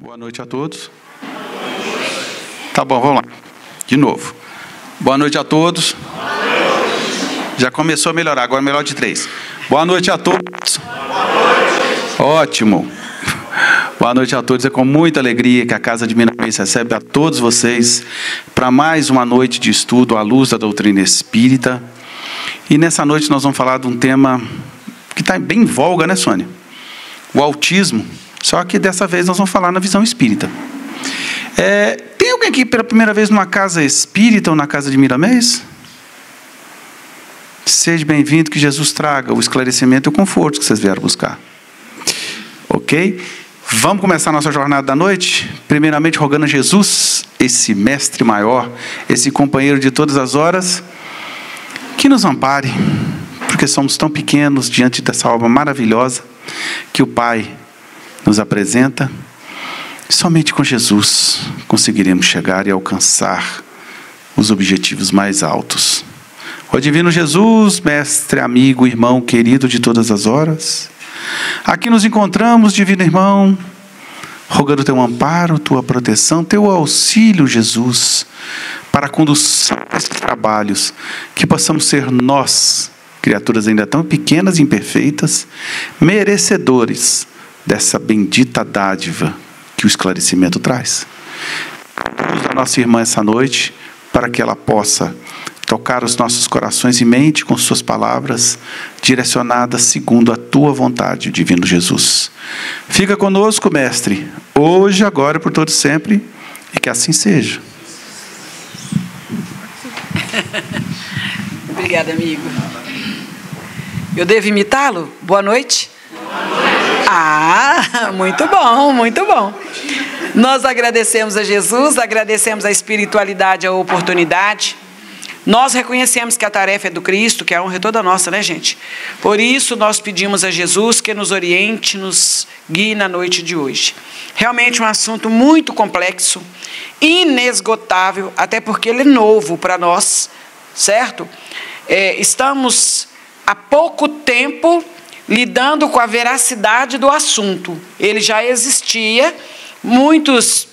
Boa noite a todos. Tá bom, vamos lá. De novo. Boa noite a todos. Já começou a melhorar, agora melhor de 3. Boa noite a todos. Ótimo. Boa noite a todos. É com muita alegria que a Casa de Miramês recebe a todos vocês para mais uma noite de estudo à luz da doutrina espírita. E nessa noite nós vamos falar de um tema que está bem em voga, né, Sônia? O autismo. Só que dessa vez nós vamos falar na visão espírita. Tem alguém aqui pela primeira vez numa casa espírita ou na Casa de Miramês? Seja bem-vindo, que Jesus traga o esclarecimento e o conforto que vocês vieram buscar. Ok? Vamos começar a nossa jornada da noite? Primeiramente rogando a Jesus, esse mestre maior, esse companheiro de todas as horas, que nos ampare, porque somos tão pequenos diante dessa obra maravilhosa que o Pai nos apresenta. Somente com Jesus conseguiremos chegar e alcançar os objetivos mais altos. Ó divino Jesus, mestre, amigo, irmão querido de todas as horas, aqui nos encontramos, divino irmão, rogando teu amparo, tua proteção, teu auxílio, Jesus, para a condução desses trabalhos, que possamos ser nós, criaturas ainda tão pequenas e imperfeitas, merecedores dessa bendita dádiva que o esclarecimento traz. Luz da nossa irmã essa noite, para que ela possa tocar os nossos corações e mente com suas palavras, direcionadas segundo a tua vontade, divino Jesus. Fica conosco, mestre, hoje, agora e por todo sempre, e que assim seja. Obrigada, amigo. Eu devo imitá-lo? Boa noite. Ah, muito bom, muito bom. Nós agradecemos a Jesus, agradecemos a espiritualidade, a oportunidade. Nós reconhecemos que a tarefa é do Cristo, que a honra é toda nossa, né, gente? Por isso, nós pedimos a Jesus que nos oriente, nos guie na noite de hoje. Realmente um assunto muito complexo, inesgotável, até porque ele é novo para nós, certo? Estamos há pouco tempo lidando com a veracidade do assunto. Ele já existia, muitos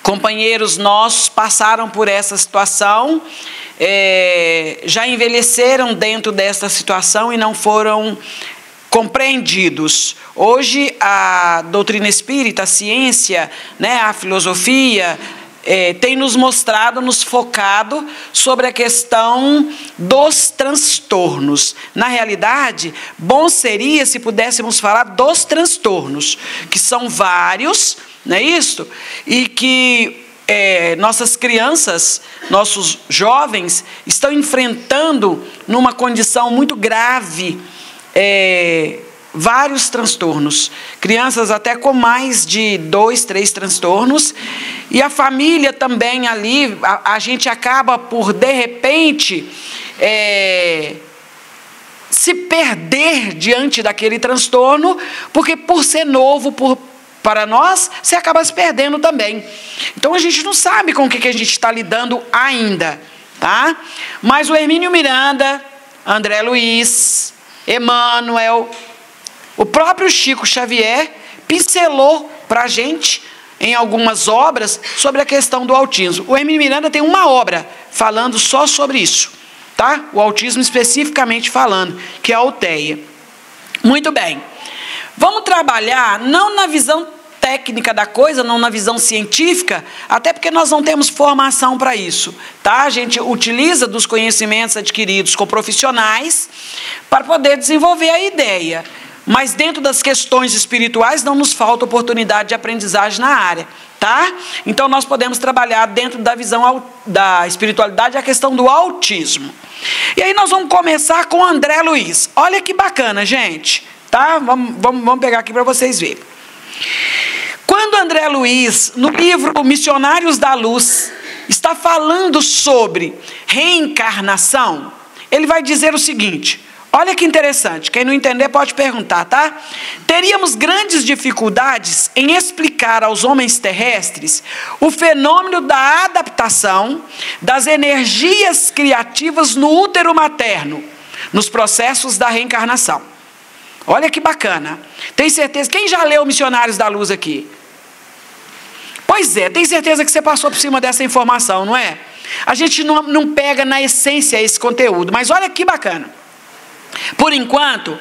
companheiros nossos passaram por essa situação, já envelheceram dentro dessa situação e não foram compreendidos. Hoje a doutrina espírita, a ciência, né, a filosofia, tem nos mostrado, nos focado sobre a questão dos transtornos. Na realidade, bom seria se pudéssemos falar dos transtornos, que são vários, não é isso? E que nossas crianças, nossos jovens, estão enfrentando numa condição muito grave, vários transtornos, crianças até com mais de 2, 3 transtornos, e a família também ali, a gente acaba por, de repente, se perder diante daquele transtorno, porque por ser novo, para nós, você acaba se perdendo também. Então a gente não sabe com o que a gente está lidando ainda, tá? Mas o Hermínio Miranda, André Luiz, Emmanuel, o próprio Chico Xavier pincelou para a gente, em algumas obras, sobre a questão do autismo. O Hermínio Miranda tem uma obra falando só sobre isso, tá? O autismo especificamente falando, que é a Alteia. Muito bem. Vamos trabalhar não na visão técnica da coisa, não na visão científica, até porque nós não temos formação para isso, tá? A gente utiliza dos conhecimentos adquiridos com profissionais para poder desenvolver a ideia. Mas dentro das questões espirituais não nos falta oportunidade de aprendizagem na área, tá? Então nós podemos trabalhar dentro da visão da espiritualidade a questão do autismo. E aí nós vamos começar com André Luiz. Olha que bacana, gente, tá? Vamos pegar aqui para vocês verem. Quando André Luiz, no livro Missionários da Luz, está falando sobre reencarnação, ele vai dizer o seguinte. Olha que interessante, quem não entender pode perguntar, tá? Teríamos grandes dificuldades em explicar aos homens terrestres o fenômeno da adaptação das energias criativas no útero materno, nos processos da reencarnação. Olha que bacana. Tem certeza? Quem já leu Missionários da Luz aqui? Pois é, tenho certeza que você passou por cima dessa informação, não é? A gente não pega na essência esse conteúdo, mas olha que bacana. Por enquanto,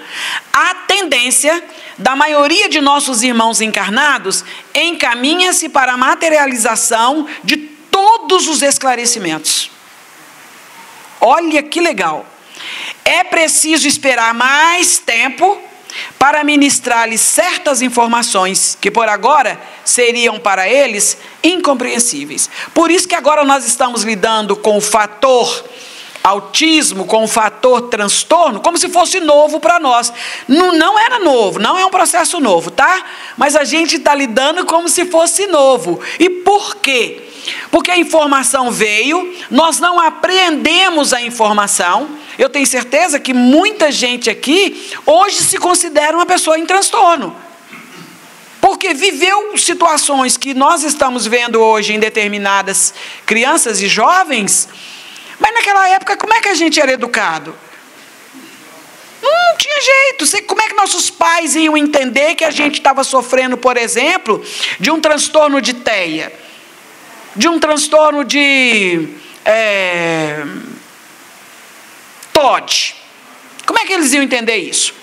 a tendência da maioria de nossos irmãos encarnados encaminha-se para a materialização de todos os esclarecimentos. Olha que legal. É preciso esperar mais tempo para ministrar-lhes certas informações que por agora seriam para eles incompreensíveis. Por isso que agora nós estamos lidando com o fator autismo, com o fator transtorno, como se fosse novo para nós. Não era novo, não é um processo novo, tá? Mas a gente está lidando como se fosse novo. E por quê? Porque a informação veio, nós não apreendemos a informação. Eu tenho certeza que muita gente aqui hoje se considera uma pessoa em transtorno, porque viveu situações que nós estamos vendo hoje em determinadas crianças e jovens, mas naquela época como é que a gente era educado? Não tinha jeito. Como é que nossos pais iam entender que a gente estava sofrendo, por exemplo, de um transtorno de TEA, de um transtorno de TOD? Como é que eles iam entender isso?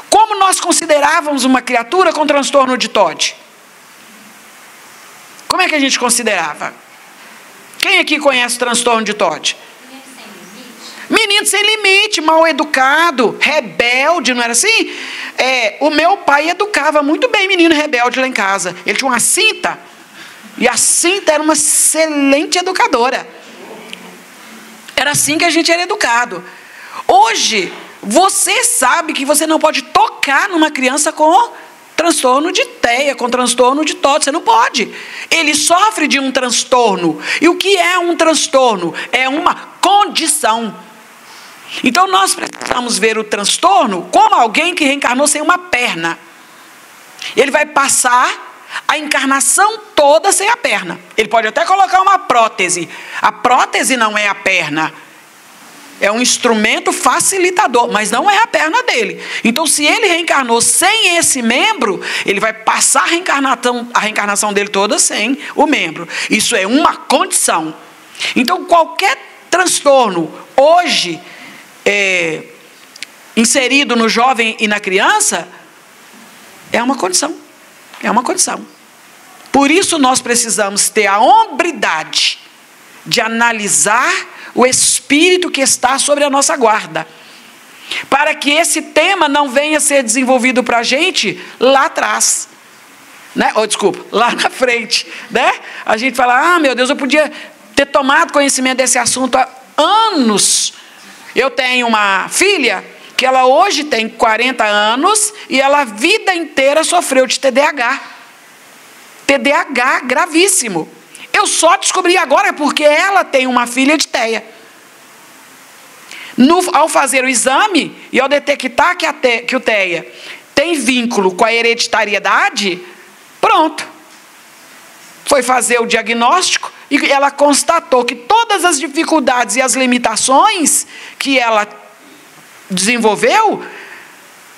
Como nós considerávamos uma criatura com transtorno de TOD? Como é que a gente considerava? Quem aqui conhece o transtorno de TOD? Menino sem limite, mal educado, rebelde, não era assim? O meu pai educava muito bem menino rebelde lá em casa. Ele tinha uma cinta, e a cinta era uma excelente educadora. Era assim que a gente era educado. Hoje, você sabe que você não pode tocar numa criança com transtorno de TEA, com transtorno de TOD, você não pode. Ele sofre de um transtorno. E o que é um transtorno? É uma condição. Então nós precisamos ver o transtorno como alguém que reencarnou sem uma perna. Ele vai passar a encarnação toda sem a perna. Ele pode até colocar uma prótese. A prótese não é a perna. É um instrumento facilitador, mas não é a perna dele. Então, se ele reencarnou sem esse membro, ele vai passar a reencarnação dele toda sem o membro. Isso é uma condição. Então, qualquer transtorno hoje inserido no jovem e na criança é uma condição. É uma condição. Por isso, nós precisamos ter a hombridade de analisar o espírito que está sobre a nossa guarda, para que esse tema não venha a ser desenvolvido para a gente lá atrás, né? Lá na frente, né? A gente fala, meu Deus, eu podia ter tomado conhecimento desse assunto há anos. Eu tenho uma filha que ela hoje tem 40 anos e ela a vida inteira sofreu de TDAH. TDAH gravíssimo. Eu só descobri agora porque ela tem uma filha de TEA. Ao fazer o exame e ao detectar que o TEA tem vínculo com a hereditariedade, pronto. Foi fazer o diagnóstico e ela constatou que todas as dificuldades e as limitações que ela desenvolveu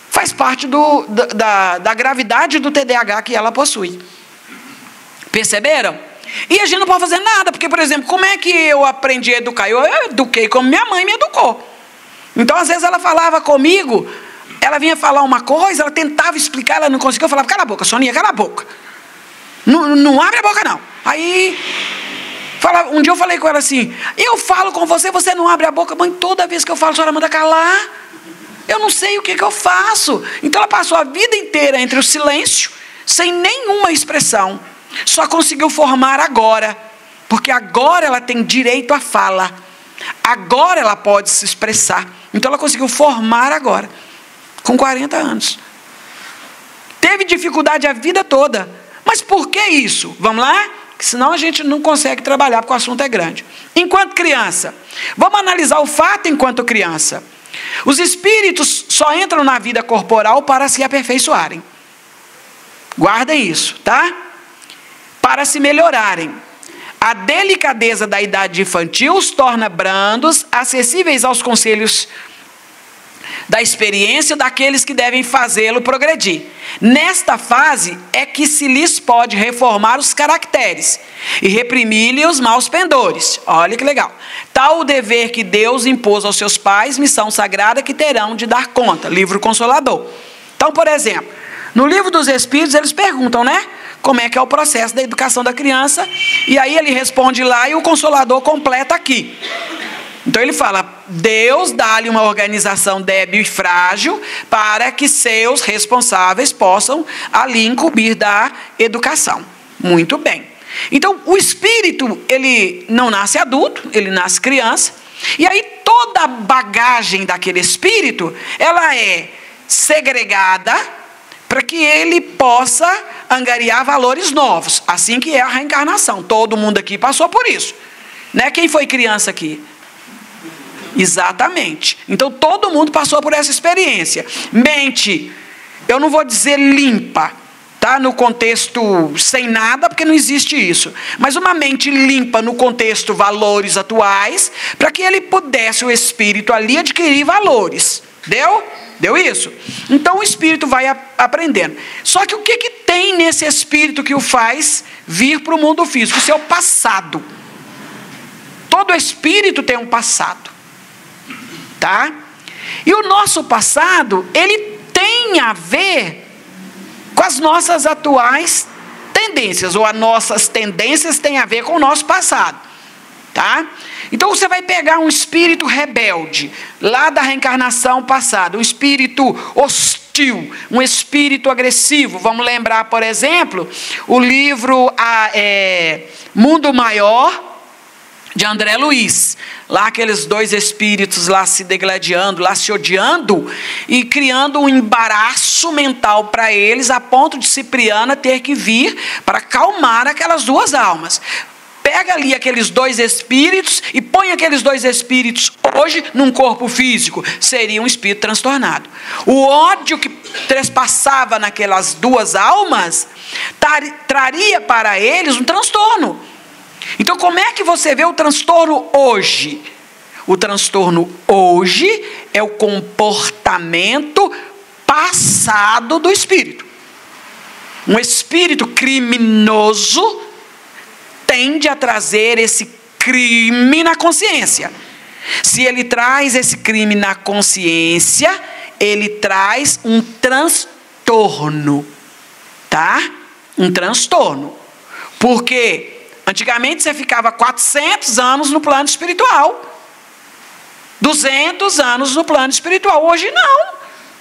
faz parte da gravidade do TDAH que ela possui. Perceberam? E a gente não pode fazer nada, porque, por exemplo, como é que eu aprendi a educar? Eu eduquei como minha mãe me educou. Então, às vezes, ela falava comigo, ela vinha falar uma coisa, ela tentava explicar, ela não conseguia, eu falava, cala a boca, Soninha, cala a boca. Não abre a boca, não. Aí, um dia eu falei com ela assim, eu falo com você, você não abre a boca. Mãe, toda vez que eu falo, a senhora manda calar. Eu não sei o que eu faço. Então, ela passou a vida inteira entre o silêncio, sem nenhuma expressão. Só conseguiu formar agora, porque agora ela tem direito à fala, agora ela pode se expressar. Então ela conseguiu formar agora, com 40 anos. Teve dificuldade a vida toda, mas por que isso? Vamos lá? Senão a gente não consegue trabalhar, porque o assunto é grande. Enquanto criança, vamos analisar o fato enquanto criança. Os espíritos só entram na vida corporal para se aperfeiçoarem. Guardem isso, tá? Para se melhorarem. A delicadeza da idade infantil os torna brandos, acessíveis aos conselhos da experiência daqueles que devem fazê-lo progredir. Nesta fase é que se lhes pode reformar os caracteres e reprimir-lhe os maus pendores. Olha que legal. Tal o dever que Deus impôs aos seus pais, missão sagrada que terão de dar conta. Livro Consolador. Então, por exemplo, no Livro dos Espíritos eles perguntam, né? Como é que é o processo da educação da criança. E aí ele responde lá e o Consolador completa aqui. Então ele fala, Deus dá-lhe uma organização débil e frágil para que seus responsáveis possam ali incumbir da educação. Muito bem. Então o espírito, ele não nasce adulto, ele nasce criança. E aí toda a bagagem daquele espírito, ela é segregada para que ele possa angariar valores novos. Assim que é a reencarnação. Todo mundo aqui passou por isso. Né? Quem foi criança aqui? Exatamente. Então todo mundo passou por essa experiência. Mente, eu não vou dizer limpa, tá? No contexto sem nada, porque não existe isso. Mas uma mente limpa no contexto valores atuais, para que ele pudesse, o espírito ali, adquirir valores. Deu? Deu isso? Então o espírito vai aprendendo. Só que o que tem nesse espírito que o faz vir para o mundo físico? O seu passado. Todo espírito tem um passado. Tá? E o nosso passado, ele tem a ver com as nossas atuais tendências, ou as nossas tendências têm a ver com o nosso passado. Tá? Então você vai pegar um espírito rebelde, lá da reencarnação passada, um espírito hostil, um espírito agressivo. Vamos lembrar, por exemplo, o livro Mundo Maior, de André Luiz. Lá aqueles dois espíritos lá se degladiando, lá se odiando e criando um embaraço mental para eles, a ponto de Cipriana ter que vir para acalmar aquelas duas almas. Pega ali aqueles dois espíritos e põe aqueles dois espíritos hoje num corpo físico. Seria um espírito transtornado. O ódio que trespassava naquelas duas almas traria para eles um transtorno. Então, como é que você vê o transtorno hoje? O transtorno hoje é o comportamento passado do espírito. Um espírito criminoso tende a trazer esse crime na consciência. Se ele traz esse crime na consciência, ele traz um transtorno, tá? Um transtorno. Porque antigamente você ficava 400 anos no plano espiritual, 200 anos no plano espiritual. Hoje não.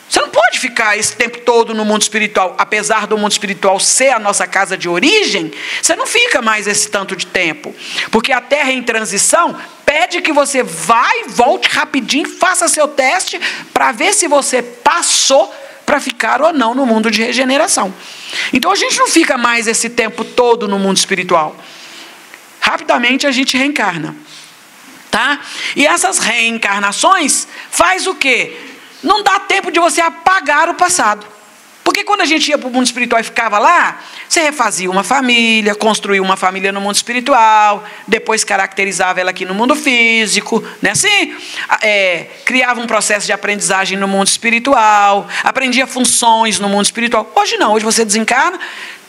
Você não pode ficar esse tempo todo no mundo espiritual. Apesar do mundo espiritual ser a nossa casa de origem, você não fica mais esse tanto de tempo. Porque a Terra em transição pede que você vá e volte rapidinho, faça seu teste para ver se você passou para ficar ou não no mundo de regeneração. Então a gente não fica mais esse tempo todo no mundo espiritual. Rapidamente a gente reencarna. Tá? E essas reencarnações faz o quê? Não dá tempo de você apagar o passado. Porque quando a gente ia para o mundo espiritual e ficava lá, você refazia uma família, construía uma família no mundo espiritual, depois caracterizava ela aqui no mundo físico, né? Assim, criava um processo de aprendizagem no mundo espiritual, aprendia funções no mundo espiritual. Hoje não, hoje você desencarna,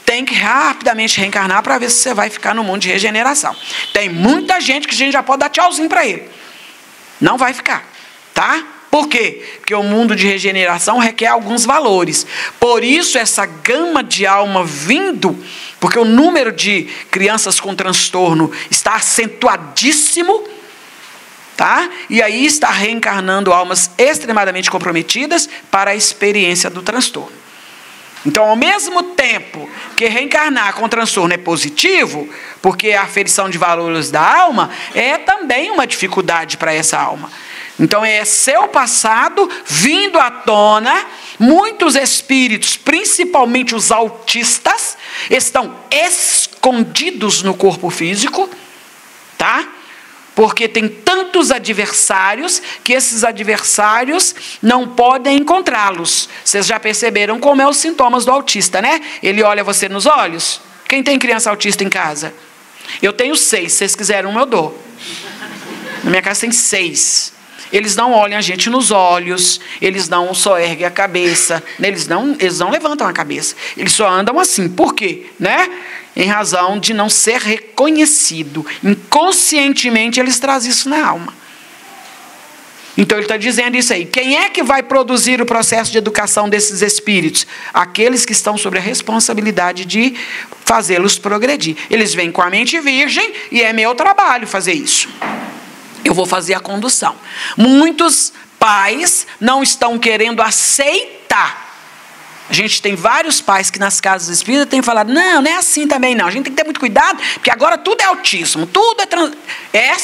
tem que rapidamente reencarnar para ver se você vai ficar no mundo de regeneração. Tem muita gente que a gente já pode dar tchauzinho para ele. Não vai ficar, tá? Por quê? Porque o mundo de regeneração requer alguns valores. Por isso essa gama de alma vindo, porque o número de crianças com transtorno está acentuadíssimo, tá? E aí está reencarnando almas extremadamente comprometidas para a experiência do transtorno. Então, ao mesmo tempo que reencarnar com transtorno é positivo, porque a aferição de valores da alma é também uma dificuldade para essa alma. Então é seu passado vindo à tona. Muitos espíritos, principalmente os autistas, estão escondidos no corpo físico, tá? Porque tem tantos adversários que esses adversários não podem encontrá-los. Vocês já perceberam como é os sintomas do autista, né? Ele olha você nos olhos. Quem tem criança autista em casa? Eu tenho 6, se vocês quiserem uma eu dou. Na minha casa tem 6. Eles não olham a gente nos olhos, eles não só erguem a cabeça, né? Eles não levantam a cabeça, eles só andam assim. Por quê? Né? Em razão de não ser reconhecido. Inconscientemente eles trazem isso na alma. Então ele está dizendo isso aí. Quem é que vai produzir o processo de educação desses espíritos? Aqueles que estão sobre a responsabilidade de fazê-los progredir. Eles vêm com a mente virgem e é meu trabalho fazer isso. Eu vou fazer a condução. Muitos pais não estão querendo aceitar. A gente tem vários pais que nas casas espíritas têm falado, não é assim também não. A gente tem que ter muito cuidado, porque agora tudo é autismo, tudo é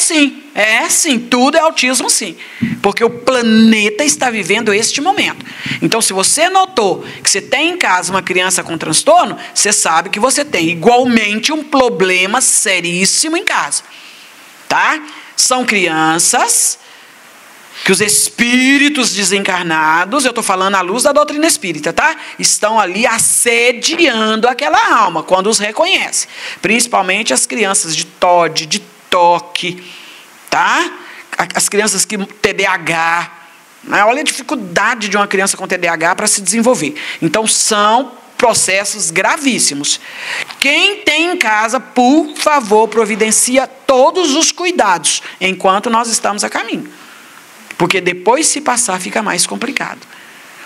sim, tudo é autismo sim. Porque o planeta está vivendo este momento. Então, se você notou que você tem em casa uma criança com transtorno, você sabe que você tem igualmente um problema seríssimo em casa. Tá? São crianças que os espíritos desencarnados, eu estou falando à luz da doutrina espírita, tá? Estão ali assediando aquela alma, quando os reconhece. Principalmente as crianças de TOD, de TOC, tá? As crianças que TDAH. Né? Olha a dificuldade de uma criança com TDAH para se desenvolver. Então, são processos gravíssimos. Quem tem em casa, por favor, providencia todos os cuidados, enquanto nós estamos a caminho. Porque depois, se passar, fica mais complicado.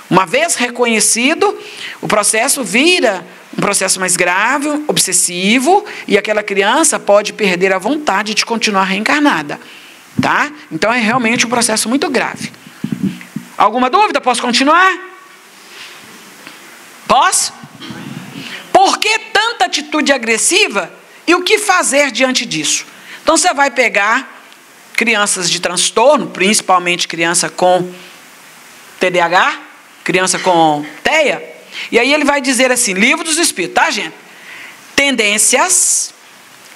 Uma vez reconhecido, o processo vira um processo mais grave, obsessivo, e aquela criança pode perder a vontade de continuar reencarnada. Tá? Então, é realmente um processo muito grave. Alguma dúvida? Posso continuar? Posso? Por que tanta atitude agressiva e o que fazer diante disso? Então, você vai pegar crianças de transtorno, principalmente criança com TDAH, criança com TEA, e aí ele vai dizer assim, Livro dos Espíritos, tá, gente? Tendências,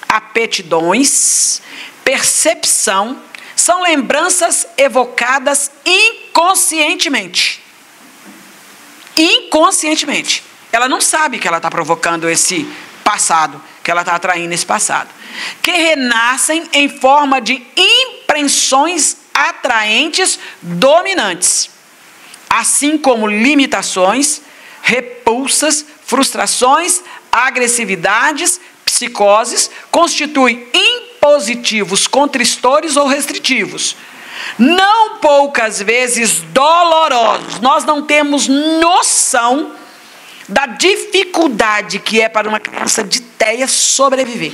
aptidões, percepção, são lembranças evocadas inconscientemente. Inconscientemente. Ela não sabe que ela está provocando esse passado, que ela está atraindo esse passado. Que renascem em forma de impressões atraentes dominantes, assim como limitações, repulsas, frustrações, agressividades, psicoses, constituem impositivos, contristores ou restritivos, não poucas vezes dolorosos. Nós não temos noção da dificuldade que é para uma criança de TEA sobreviver.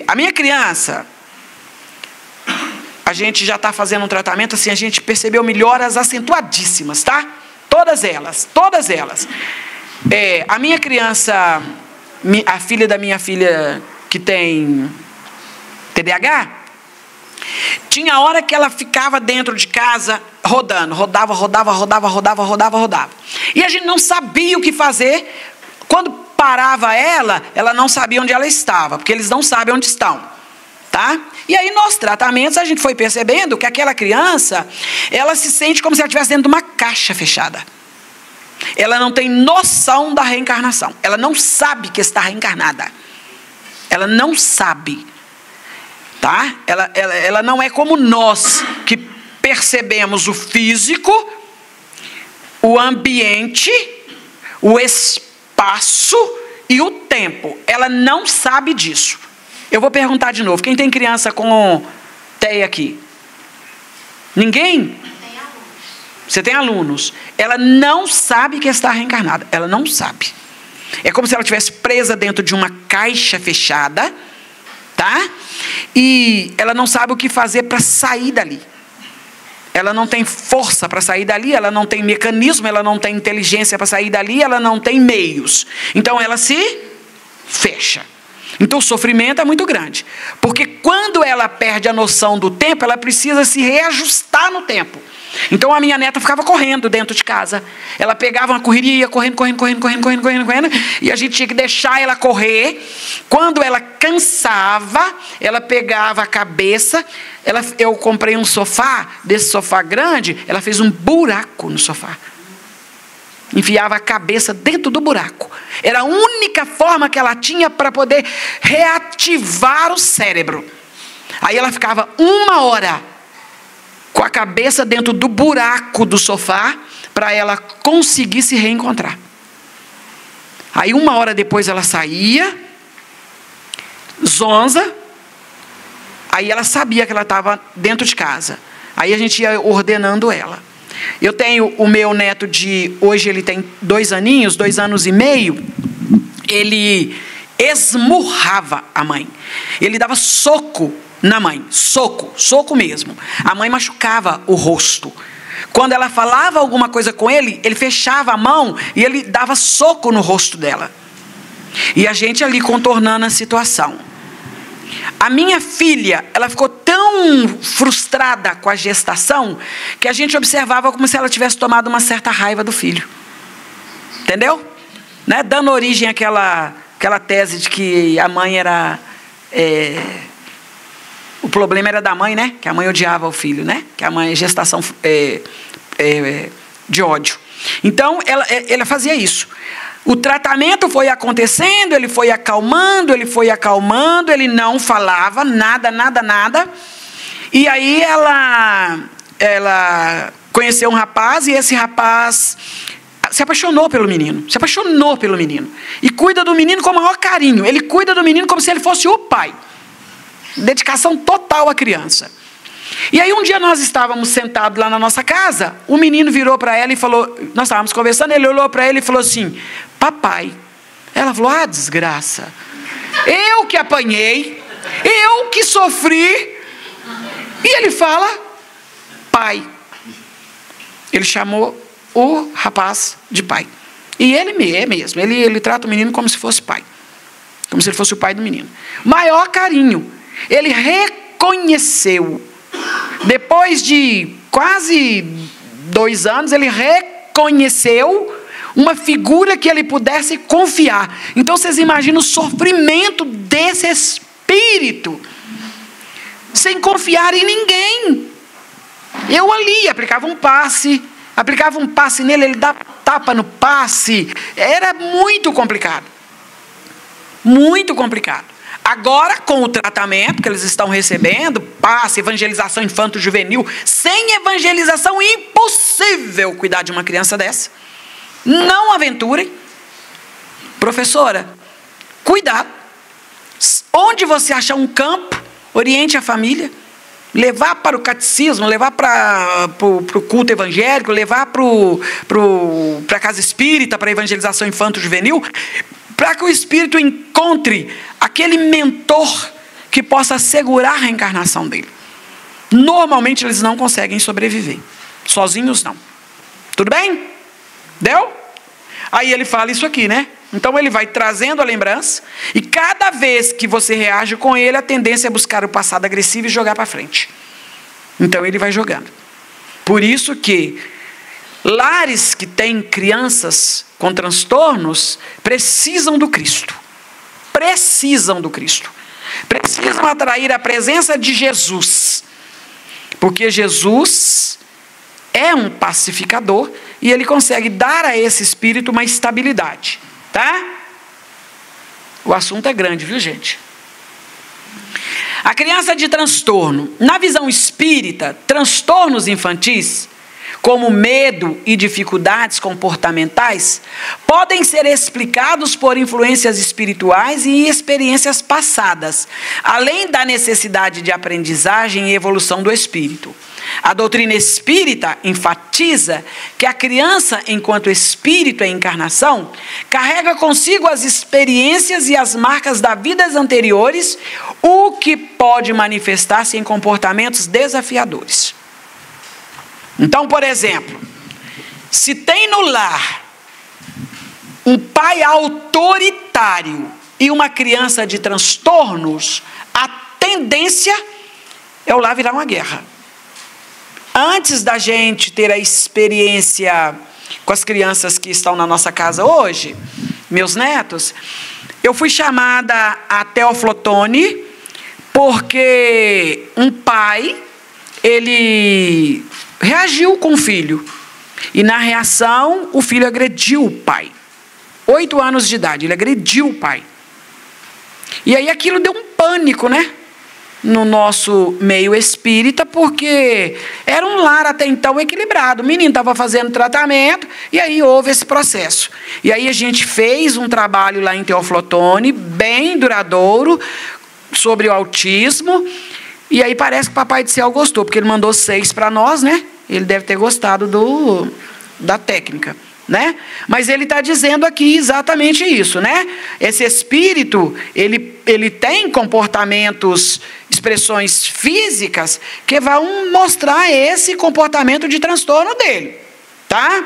A minha criança, a gente já está fazendo um tratamento, assim, a gente percebeu melhoras acentuadíssimas, tá? Todas elas. A minha criança, a filha da minha filha que tem TDAH, tinha hora que ela ficava dentro de casa rodando, rodava. E a gente não sabia o que fazer. Quando parava ela não sabia onde ela estava, porque eles não sabem onde estão, tá? E aí nos tratamentos a gente foi percebendo que aquela criança, ela se sente como se ela estivesse dentro de uma caixa fechada. Ela não tem noção da reencarnação. Ela não sabe que está reencarnada. Ela não sabe. Tá? Ela não é como nós, que percebemos o físico, o ambiente, o espaço e o tempo. Ela não sabe disso. Eu vou perguntar de novo. Quem tem criança com TEA aqui? Ninguém? Você tem alunos. Ela não sabe que está reencarnada. Ela não sabe. É como se ela estivesse presa dentro de uma caixa fechada, tá? E ela não sabe o que fazer para sair dali. Ela não tem força para sair dali, ela não tem mecanismo, ela não tem inteligência para sair dali, ela não tem meios. Então ela se fecha. Então o sofrimento é muito grande. Porque quando ela perde a noção do tempo, ela precisa se reajustar no tempo. Então a minha neta ficava correndo dentro de casa. Ela pegava uma correria e ia correndo. E a gente tinha que deixar ela correr. Quando ela cansava, ela pegava a cabeça. Eu comprei um sofá, desse sofá grande. Ela fez um buraco no sofá. Enfiava a cabeça dentro do buraco. Era a única forma que ela tinha para poder reativar o cérebro. Aí ela ficava 1 hora com a cabeça dentro do buraco do sofá, para ela conseguir se reencontrar. Aí 1 hora depois ela saía, zonza, aí ela sabia que ela estava dentro de casa. Aí a gente ia ordenando ela. Eu tenho o meu neto hoje ele tem 2 aninhos, 2 anos e meio, ele esmurrava a mãe. Ele dava soco na mãe, soco mesmo. A mãe machucava o rosto. Quando ela falava alguma coisa com ele, ele fechava a mão e ele dava soco no rosto dela. E a gente ali contornando a situação. A minha filha, ela ficou tão frustrada com a gestação, que a gente observava como se ela tivesse tomado uma certa raiva do filho. Entendeu? Né? Dando origem àquela tese de que a mãe era... o problema era da mãe, né? Que a mãe odiava o filho, né? Que a mãe, gestação de ódio. Então, ela fazia isso. O tratamento foi acontecendo, ele foi acalmando, ele não falava nada. E aí ela conheceu um rapaz, e esse rapaz se apaixonou pelo menino. E cuida do menino com o maior carinho. Ele cuida do menino como se ele fosse o pai. Dedicação total à criança. E aí um dia nós estávamos sentados lá na nossa casa, o menino virou para ela e falou, nós estávamos conversando, ele olhou para ele e falou assim, papai. Ela falou, ah, desgraça, eu que apanhei, eu que sofri. E ele fala, pai. Ele chamou o rapaz de pai. E ele mesmo, ele trata o menino como se fosse pai, como se ele fosse o pai do menino. Maior carinho. Ele reconheceu, depois de quase 2 anos, ele reconheceu uma figura que ele pudesse confiar. Então vocês imaginam o sofrimento desse espírito, sem confiar em ninguém. Eu ali aplicava um passe nele, ele dava tapa no passe. Era muito complicado. Muito complicado. Agora, com o tratamento que eles estão recebendo, passe, evangelização infanto-juvenil, sem evangelização, impossível cuidar de uma criança dessa. Não aventurem. Professora, cuidado. Onde você achar um campo, oriente a família, levar para o catecismo, levar para o culto evangélico, levar para a casa espírita, para a evangelização infanto-juvenil, para que o espírito encontre aquele mentor que possa assegurar a reencarnação dele. Normalmente eles não conseguem sobreviver. Sozinhos não. Tudo bem? Deu? Aí ele fala isso aqui, né? Então ele vai trazendo a lembrança, e cada vez que você reage com ele, a tendência é buscar o passado agressivo e jogar para frente. Então ele vai jogando. Por isso que lares que têm crianças com transtornos precisam do Cristo. Precisam atrair a presença de Jesus. Porque Jesus é um pacificador e ele consegue dar a esse espírito uma estabilidade. Tá? O assunto é grande, viu, gente? A criança de transtorno. Na visão espírita, transtornos infantis, como medo e dificuldades comportamentais, podem ser explicados por influências espirituais e experiências passadas, além da necessidade de aprendizagem e evolução do espírito. A doutrina espírita enfatiza que a criança, enquanto espírito em encarnação, carrega consigo as experiências e as marcas das vidas anteriores, o que pode manifestar-se em comportamentos desafiadores. Então, por exemplo, se tem no lar um pai autoritário e uma criança de transtornos, a tendência é o lar virar uma guerra. Antes da gente ter a experiência com as crianças que estão na nossa casa hoje, meus netos, eu fui chamada a Teoflotone porque um pai, ele reagiu com o filho. E na reação, o filho agrediu o pai. 8 anos de idade, ele agrediu o pai. E aí aquilo deu um pânico, né? no nosso meio espírita, porque era um lar até então equilibrado. O menino estava fazendo tratamento, e aí houve esse processo. E aí a gente fez um trabalho lá em Teófilo Otoni, bem duradouro, sobre o autismo, e aí parece que o Papai do Céu gostou, porque ele mandou 6 para nós, né? Ele deve ter gostado da técnica, né? Mas ele está dizendo aqui exatamente isso, né? Esse espírito, ele tem comportamentos, expressões físicas que vão mostrar esse comportamento de transtorno dele, tá?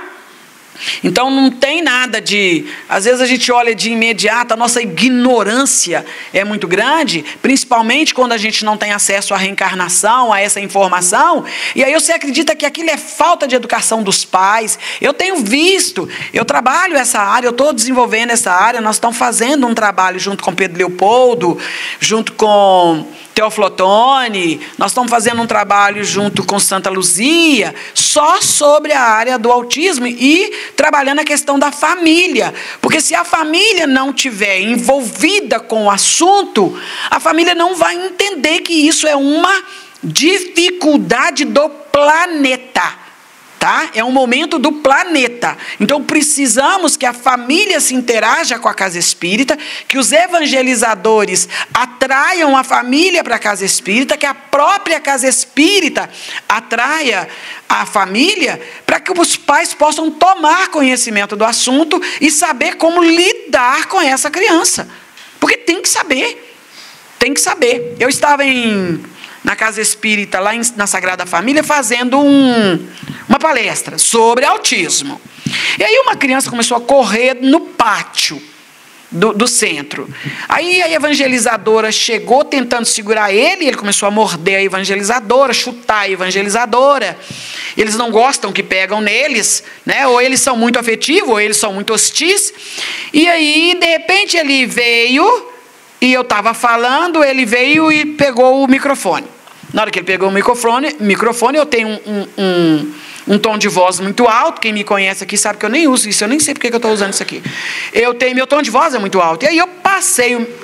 Então não tem nada de... Às vezes a gente olha de imediato, a nossa ignorância é muito grande, principalmente quando a gente não tem acesso à reencarnação, a essa informação, e aí você acredita que aquilo é falta de educação dos pais. Eu tenho visto, eu trabalho essa área, eu estou desenvolvendo essa área, nós estamos fazendo um trabalho junto com Pedro Leopoldo, junto com Teófilo Otoni, nós estamos fazendo um trabalho junto com Santa Luzia, só sobre a área do autismo e trabalhando a questão da família. Porque se a família não estiver envolvida com o assunto, a família não vai entender que isso é uma dificuldade do planeta. Tá? É um momento do planeta. Então precisamos que a família se interaja com a casa espírita, que os evangelizadores atraiam a família para a casa espírita, que a própria casa espírita atraia a família, para que os pais possam tomar conhecimento do assunto e saber como lidar com essa criança. Porque tem que saber. Tem que saber. Eu estava na casa espírita, lá na Sagrada Família, fazendo uma palestra sobre autismo. E aí uma criança começou a correr no pátio do centro. Aí a evangelizadora chegou tentando segurar ele começou a morder a evangelizadora, chutar a evangelizadora. Eles não gostam que pegam neles, né? Ou eles são muito afetivos, ou eles são muito hostis. E aí, de repente, ele veio, e eu estava falando, ele veio e pegou o microfone. Na hora que ele pegou o microfone, eu tenho um tom de voz muito alto. Quem me conhece aqui sabe que eu nem uso isso, eu nem sei porque que eu estou usando isso aqui. Meu tom de voz é muito alto. E aí eu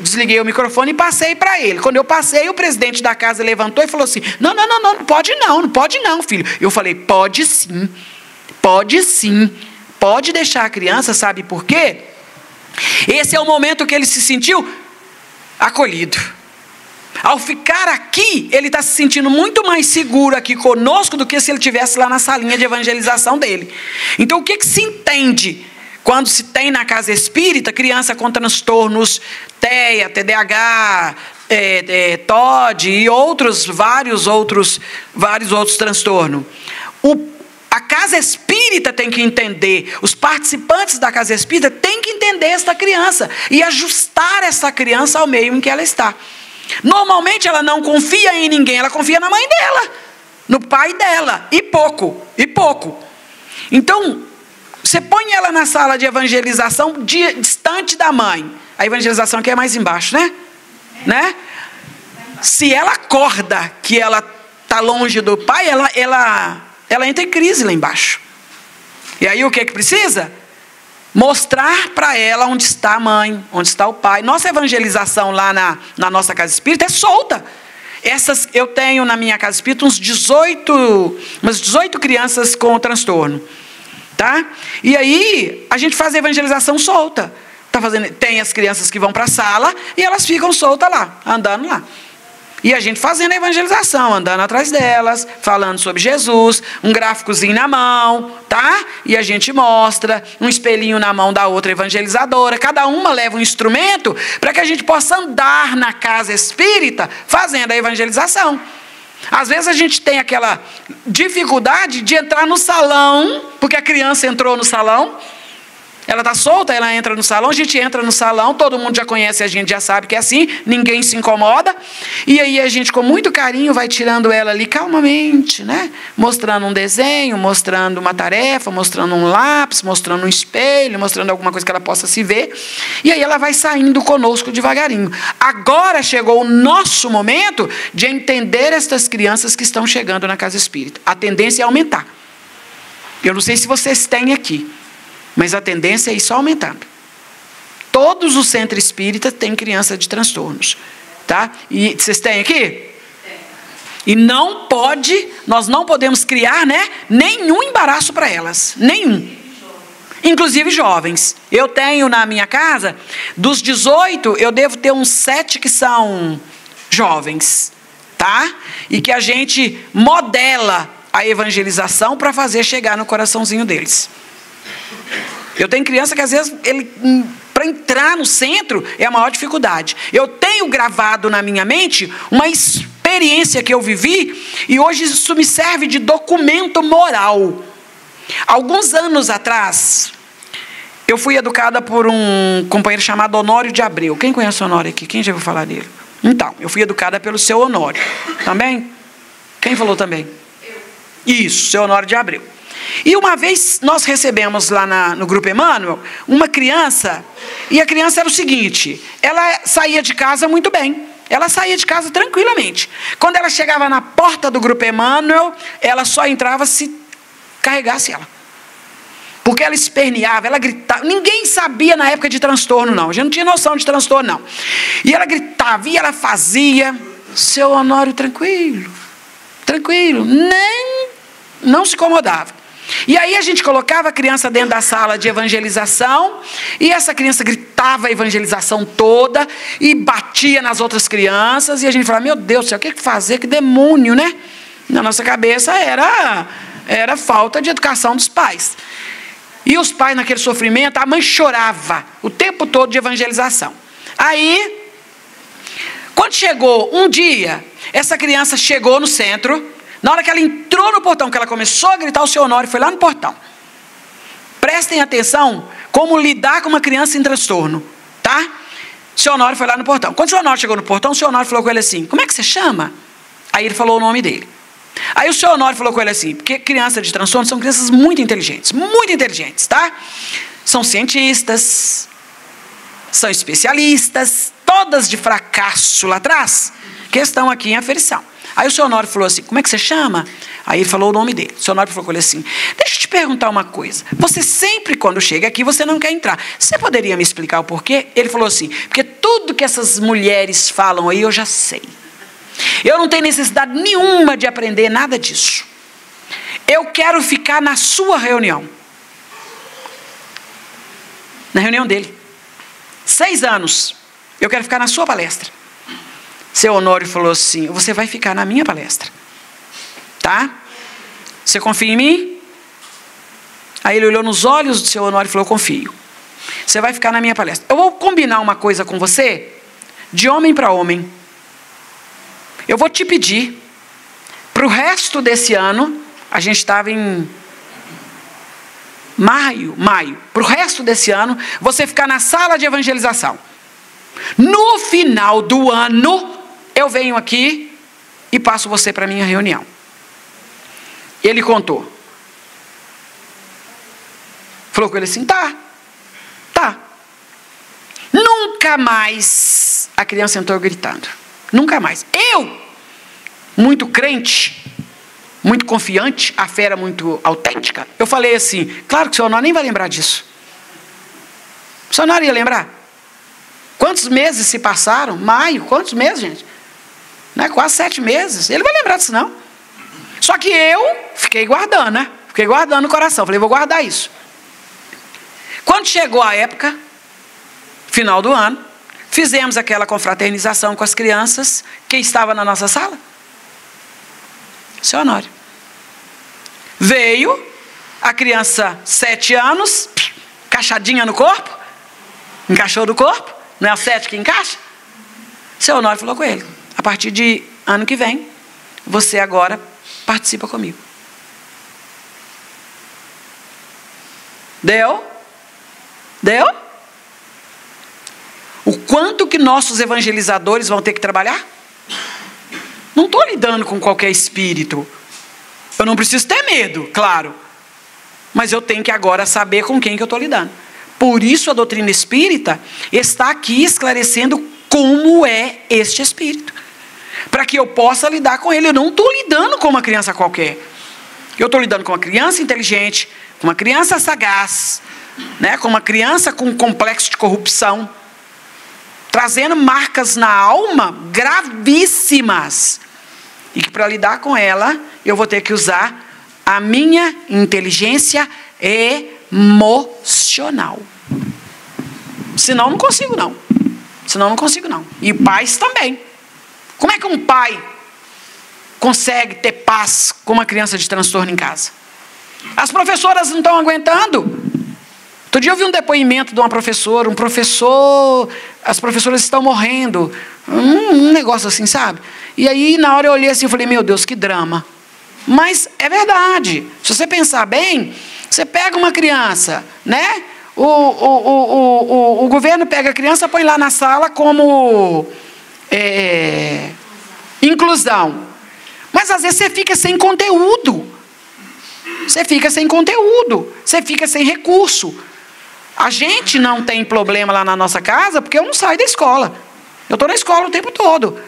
desliguei o microfone e passei para ele. Quando eu passei, o presidente da casa levantou e falou assim: não pode não, filho. Eu falei: pode sim, pode deixar a criança, sabe por quê? Esse é o momento que ele se sentiu acolhido. Ao ficar aqui, ele está se sentindo muito mais seguro aqui conosco do que se ele estivesse lá na salinha de evangelização dele. Então, o que se entende quando se tem na casa espírita criança com transtornos TEA, TDAH, TOD e vários outros transtornos? A casa espírita tem que entender, os participantes da casa espírita têm que entender esta criança e ajustar essa criança ao meio em que ela está. Normalmente ela não confia em ninguém, ela confia na mãe dela, no pai dela, e pouco. Então, você põe ela na sala de evangelização distante da mãe. A evangelização aqui é mais embaixo, né? Se ela acorda que ela está longe do pai, ela entra em crise lá embaixo. E aí o que precisa? Mostrar para ela onde está a mãe, onde está o pai. Nossa evangelização lá na nossa casa espírita é solta. Eu tenho na minha casa espírita umas 18 crianças com transtorno. Tá? E aí a gente faz a evangelização solta. Tem as crianças que vão para a sala e elas ficam soltas lá, andando lá. E a gente fazendo a evangelização, andando atrás delas, falando sobre Jesus, um gráficozinho na mão, tá? E a gente mostra, um espelhinho na mão da outra evangelizadora. Cada uma leva um instrumento para que a gente possa andar na casa espírita fazendo a evangelização. Às vezes a gente tem aquela dificuldade de entrar no salão, porque a criança entrou no salão. Ela está solta, ela entra no salão, a gente entra no salão, todo mundo já conhece, a gente já sabe que é assim, ninguém se incomoda. E aí a gente, com muito carinho, vai tirando ela ali calmamente, né? Mostrando um desenho, mostrando uma tarefa, mostrando um lápis, mostrando um espelho, mostrando alguma coisa que ela possa se ver. E aí ela vai saindo conosco devagarinho. Agora chegou o nosso momento de entender estas crianças que estão chegando na casa espírita. A tendência é aumentar. Eu não sei se vocês têm aqui, mas a tendência é ir só aumentando. Todos os centros espíritas têm criança de transtornos. Tá? E vocês têm aqui? E nós não podemos criar, né, nenhum embaraço para elas. Nenhum. Inclusive jovens. Eu tenho na minha casa, dos 18, eu devo ter uns 7 que são jovens. Tá? E que a gente modela a evangelização para fazer chegar no coraçãozinho deles. Eu tenho criança que às vezes, para entrar no centro, é a maior dificuldade. Eu tenho gravado na minha mente uma experiência que eu vivi, e hoje isso me serve de documento moral. Alguns anos atrás, eu fui educada por um companheiro chamado Honório de Abreu. Quem conhece o Honório aqui? Quem já ouviu falar dele? Então, eu fui educada pelo seu Honório. Também? Quem falou também? Isso, seu Honório de Abreu. E uma vez nós recebemos lá no Grupo Emmanuel uma criança, e a criança era o seguinte: ela saía de casa muito bem, ela saía de casa tranquilamente. Quando ela chegava na porta do Grupo Emmanuel, ela só entrava se carregasse ela. Porque ela esperneava, ela gritava. Ninguém sabia na época de transtorno, não. A gente não tinha noção de transtorno, não. E ela gritava, e ela fazia. Seu Honório tranquilo, não se incomodava. E aí a gente colocava a criança dentro da sala de evangelização, e essa criança gritava a evangelização toda, e batia nas outras crianças, e a gente falava, meu Deus do céu, o que fazer? Que demônio, né? Na nossa cabeça era falta de educação dos pais. E os pais naquele sofrimento, a mãe chorava o tempo todo de evangelização. Aí, quando chegou um dia, essa criança chegou no centro. Na hora que ela entrou no portão, que ela começou a gritar, o seu Honório foi lá no portão. Prestem atenção como lidar com uma criança em transtorno, tá? O seu Honório foi lá no portão. Quando o seu Honório chegou no portão, o seu Honório falou com ele assim, como é que você chama? Aí ele falou o nome dele. Aí o seu Honório falou com ele assim, porque crianças de transtorno são crianças muito inteligentes, tá? São cientistas, são especialistas, todas de fracasso lá atrás, que estão aqui em aferição. Aí o seu Honório falou assim, como é que você chama? Aí ele falou o nome dele. O seu Honório falou com ele assim, deixa eu te perguntar uma coisa. Você sempre, quando chega aqui, você não quer entrar. Você poderia me explicar o porquê? Ele falou assim, porque tudo que essas mulheres falam aí, eu já sei. Eu não tenho necessidade nenhuma de aprender nada disso. Eu quero ficar na sua reunião. Na reunião dele. 6 anos. Eu quero ficar na sua palestra. Seu Honório falou assim, você vai ficar na minha palestra. Tá? Você confia em mim? Aí ele olhou nos olhos do seu Honório e falou, eu confio. Você vai ficar na minha palestra. Eu vou combinar uma coisa com você, de homem para homem. Eu vou te pedir, para o resto desse ano, a gente estava em maio, para o resto desse ano, você ficar na sala de evangelização. No final do ano, eu venho aqui e passo você para a minha reunião. Ele contou. Falou com ele assim, tá. Nunca mais a criança entrou gritando. Nunca mais. Eu, muito crente, muito confiante, a fé era muito autêntica, eu falei assim, claro que o seu Honório nem vai lembrar disso. O seu Honório ia lembrar? Quantos meses se passaram? Maio, quantos meses, gente? Né? Quase 7 meses. Ele vai lembrar disso, não. Só que eu fiquei guardando, né? Fiquei guardando no coração. Falei, vou guardar isso. Quando chegou a época, final do ano, fizemos aquela confraternização com as crianças. Quem estava na nossa sala? Seu Honório. Veio a criança, 7 anos, encaixadinha no corpo, encaixou no corpo, não é o 7 que encaixa? Seu Honório falou com ele, a partir de ano que vem, você agora participa comigo. Deu? O quanto que nossos evangelizadores vão ter que trabalhar? Não estou lidando com qualquer espírito. Eu não preciso ter medo, claro. Mas eu tenho que agora saber com quem que eu estou lidando. Por isso a doutrina espírita está aqui esclarecendo como é este espírito. Para que eu possa lidar com ele. Eu não estou lidando com uma criança qualquer. Eu estou lidando com uma criança inteligente, com uma criança sagaz, né? Com uma criança com complexo de corrupção, trazendo marcas na alma gravíssimas. e que para lidar com ela, eu vou ter que usar a minha inteligência emocional. Senão não consigo não. E pais também. Como é que um pai consegue ter paz com uma criança de transtorno em casa? As professoras não estão aguentando. Outro dia eu vi um depoimento de uma professora, as professoras estão morrendo, um negócio assim, sabe? E aí na hora eu olhei assim e falei, meu Deus, que drama. Mas é verdade, se você pensar bem, você pega uma criança, né? O governo pega a criança, põe lá na sala como inclusão. Mas às vezes você fica sem conteúdo. Você fica sem recurso. A gente não tem problema lá na nossa casa porque eu não saio da escola. Eu estou na escola o tempo todo.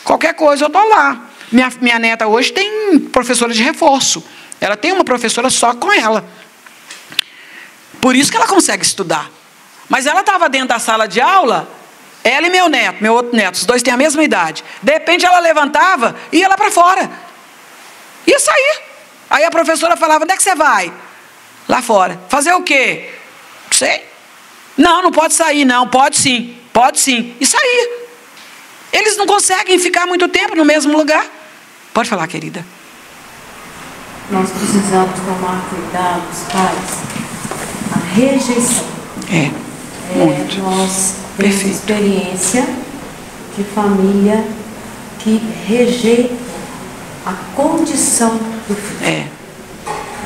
Qualquer coisa eu estou lá. Minha neta hoje tem professora de reforço. Ela tem uma professora só com ela. Por isso que ela consegue estudar. Mas ela estava dentro da sala de aula, ela e meu outro neto, os dois têm a mesma idade. De repente ela levantava e ia lá para fora. Ia sair. Aí a professora falava, onde é que você vai? Lá fora. Fazer o quê? Não sei. Não pode sair não. Pode sim. E sair. Eles não conseguem ficar muito tempo no mesmo lugar. Pode falar, querida. Nós precisamos tomar cuidado, pais. A rejeição. Muito. Nós temos experiência de família que rejeita a condição do filho.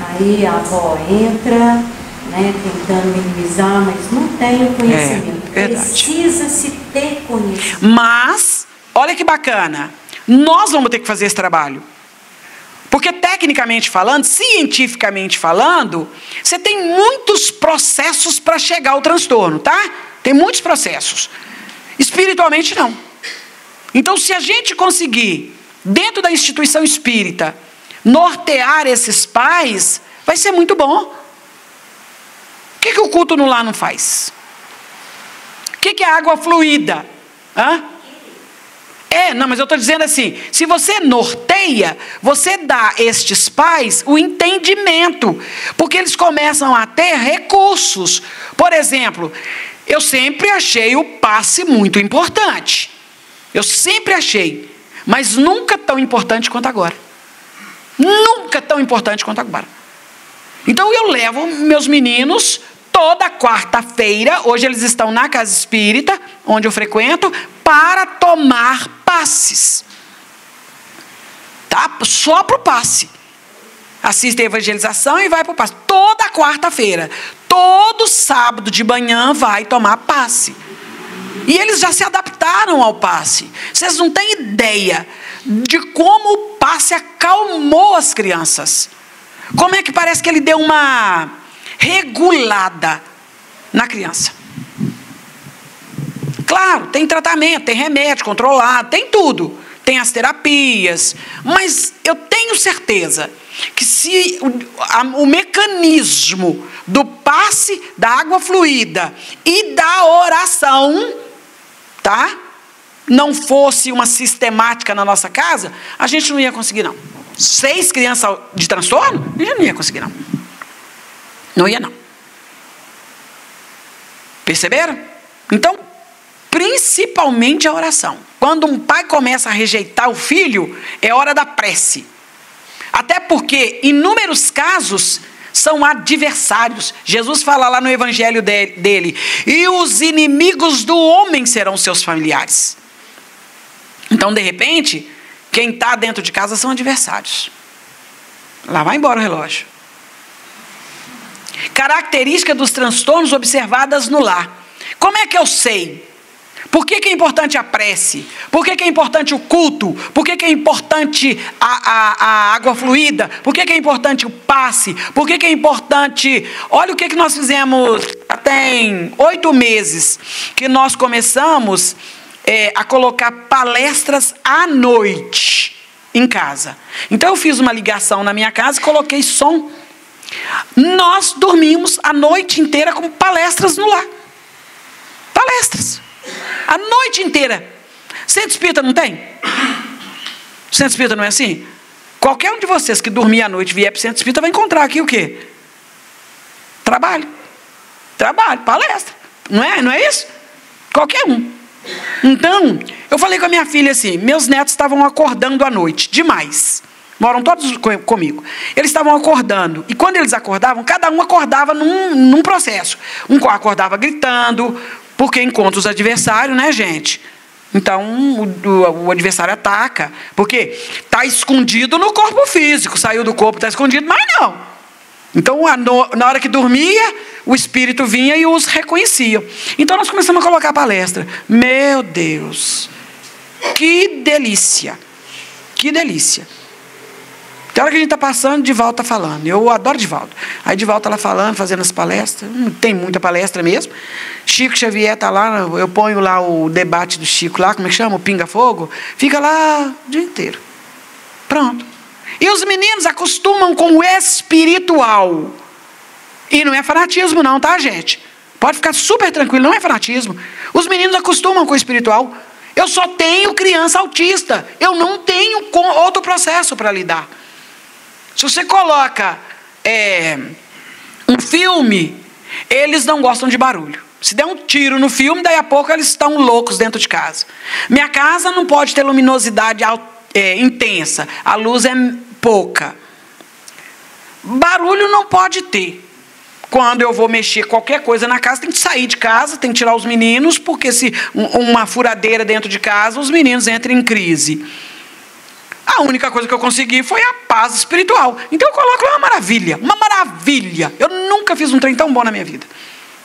Aí a avó entra, né, tentando minimizar, mas não tem o conhecimento. Precisa-se ter conhecimento. Mas, olha que bacana, nós vamos ter que fazer esse trabalho. Porque tecnicamente falando, cientificamente falando, você tem muitos processos para chegar ao transtorno, tá? Tem muitos processos. Espiritualmente não. Então, se a gente conseguir, dentro da instituição espírita, nortear esses pais, vai ser muito bom. O que o culto no lar não faz? O que é água fluida? Não, mas eu estou dizendo assim, se você norteia, você dá a estes pais o entendimento, porque eles começam a ter recursos. Por exemplo, eu sempre achei o passe muito importante. Eu sempre achei, mas nunca tão importante quanto agora. Nunca tão importante quanto agora. Então eu levo meus meninos toda quarta-feira, hoje eles estão na casa espírita, onde eu frequento, para tomar passes. Tá? Só para o passe. Assiste a evangelização e vai para o passe. Toda quarta-feira. Todo sábado de manhã vai tomar passe. E eles já se adaptaram ao passe. Vocês não têm ideia de como o passe acalmou as crianças. Como é que parece que ele deu uma regulada na criança. Claro, tem tratamento, tem remédio controlado, tem tudo. Tem as terapias. Mas eu tenho certeza que se o mecanismo do passe da água fluida e da oração, tá? Não fosse uma sistemática na nossa casa, a gente não ia conseguir, não. 6 crianças de transtorno, a gente não ia conseguir, não. Não ia, não. Perceberam? Então, principalmente a oração. Quando um pai começa a rejeitar o filho, é hora da prece. Até porque, em inúmeros casos, são adversários. Jesus fala lá no evangelho dele, e os inimigos do homem serão seus familiares. Então, de repente, quem está dentro de casa são adversários. Lá vai embora o relógio. Característica dos transtornos observadas no lar. Como é que eu sei? Por que é importante a prece? Por que é importante o culto? Por que é importante a água fluida? Por que é importante o passe? Por que é importante... Olha o que nós fizemos tem 8 meses, que nós começamos a colocar palestras à noite em casa. Então eu fiz uma ligação na minha casa e coloquei som. Nós dormimos a noite inteira com palestras no lar. Palestras. A noite inteira. Centro espírita não tem? Centro Espírita não é assim? Qualquer um de vocês que dormir à noite e vier para o Centro Espírita vai encontrar aqui o quê? Trabalho, palestra. Não é isso? Qualquer um. Então, eu falei com a minha filha assim, meus netos estavam acordando à noite, demais. Moram todos comigo. Eles estavam acordando. E quando eles acordavam, cada um acordava num processo. Um acordava gritando, porque encontra os adversários, né, gente? Então, o adversário ataca. Porque está escondido no corpo físico. Saiu do corpo, está escondido, mas não. Então, na hora que dormia, o espírito vinha e os reconhecia. Então, nós começamos a colocar a palestra. Meu Deus! Que delícia! Que delícia! Tem hora que a gente está passando, Divaldo está falando. Eu adoro Divaldo. Aí Divaldo está lá falando, fazendo as palestras. Não tem muita palestra mesmo. Chico Xavier está lá, eu ponho lá o debate do Chico lá, como é que chama? O Pinga Fogo. Fica lá o dia inteiro. Pronto. E os meninos acostumam com o espiritual. E não é fanatismo não, tá, gente? Pode ficar super tranquilo, não é fanatismo. Os meninos acostumam com o espiritual. Eu só tenho criança autista. Eu não tenho outro processo para lidar. Se você coloca um filme, eles não gostam de barulho. Se der um tiro no filme, daí a pouco eles estão loucos dentro de casa. Minha casa não pode ter luminosidade intensa. A luz é pouca. Barulho não pode ter. Quando eu vou mexer qualquer coisa na casa, tem que sair de casa, tem que tirar os meninos, porque se uma furadeira dentro de casa, os meninos entram em crise. A única coisa que eu consegui foi a paz espiritual. Então eu coloco lá uma maravilha, uma maravilha. Eu nunca fiz um trem tão bom na minha vida.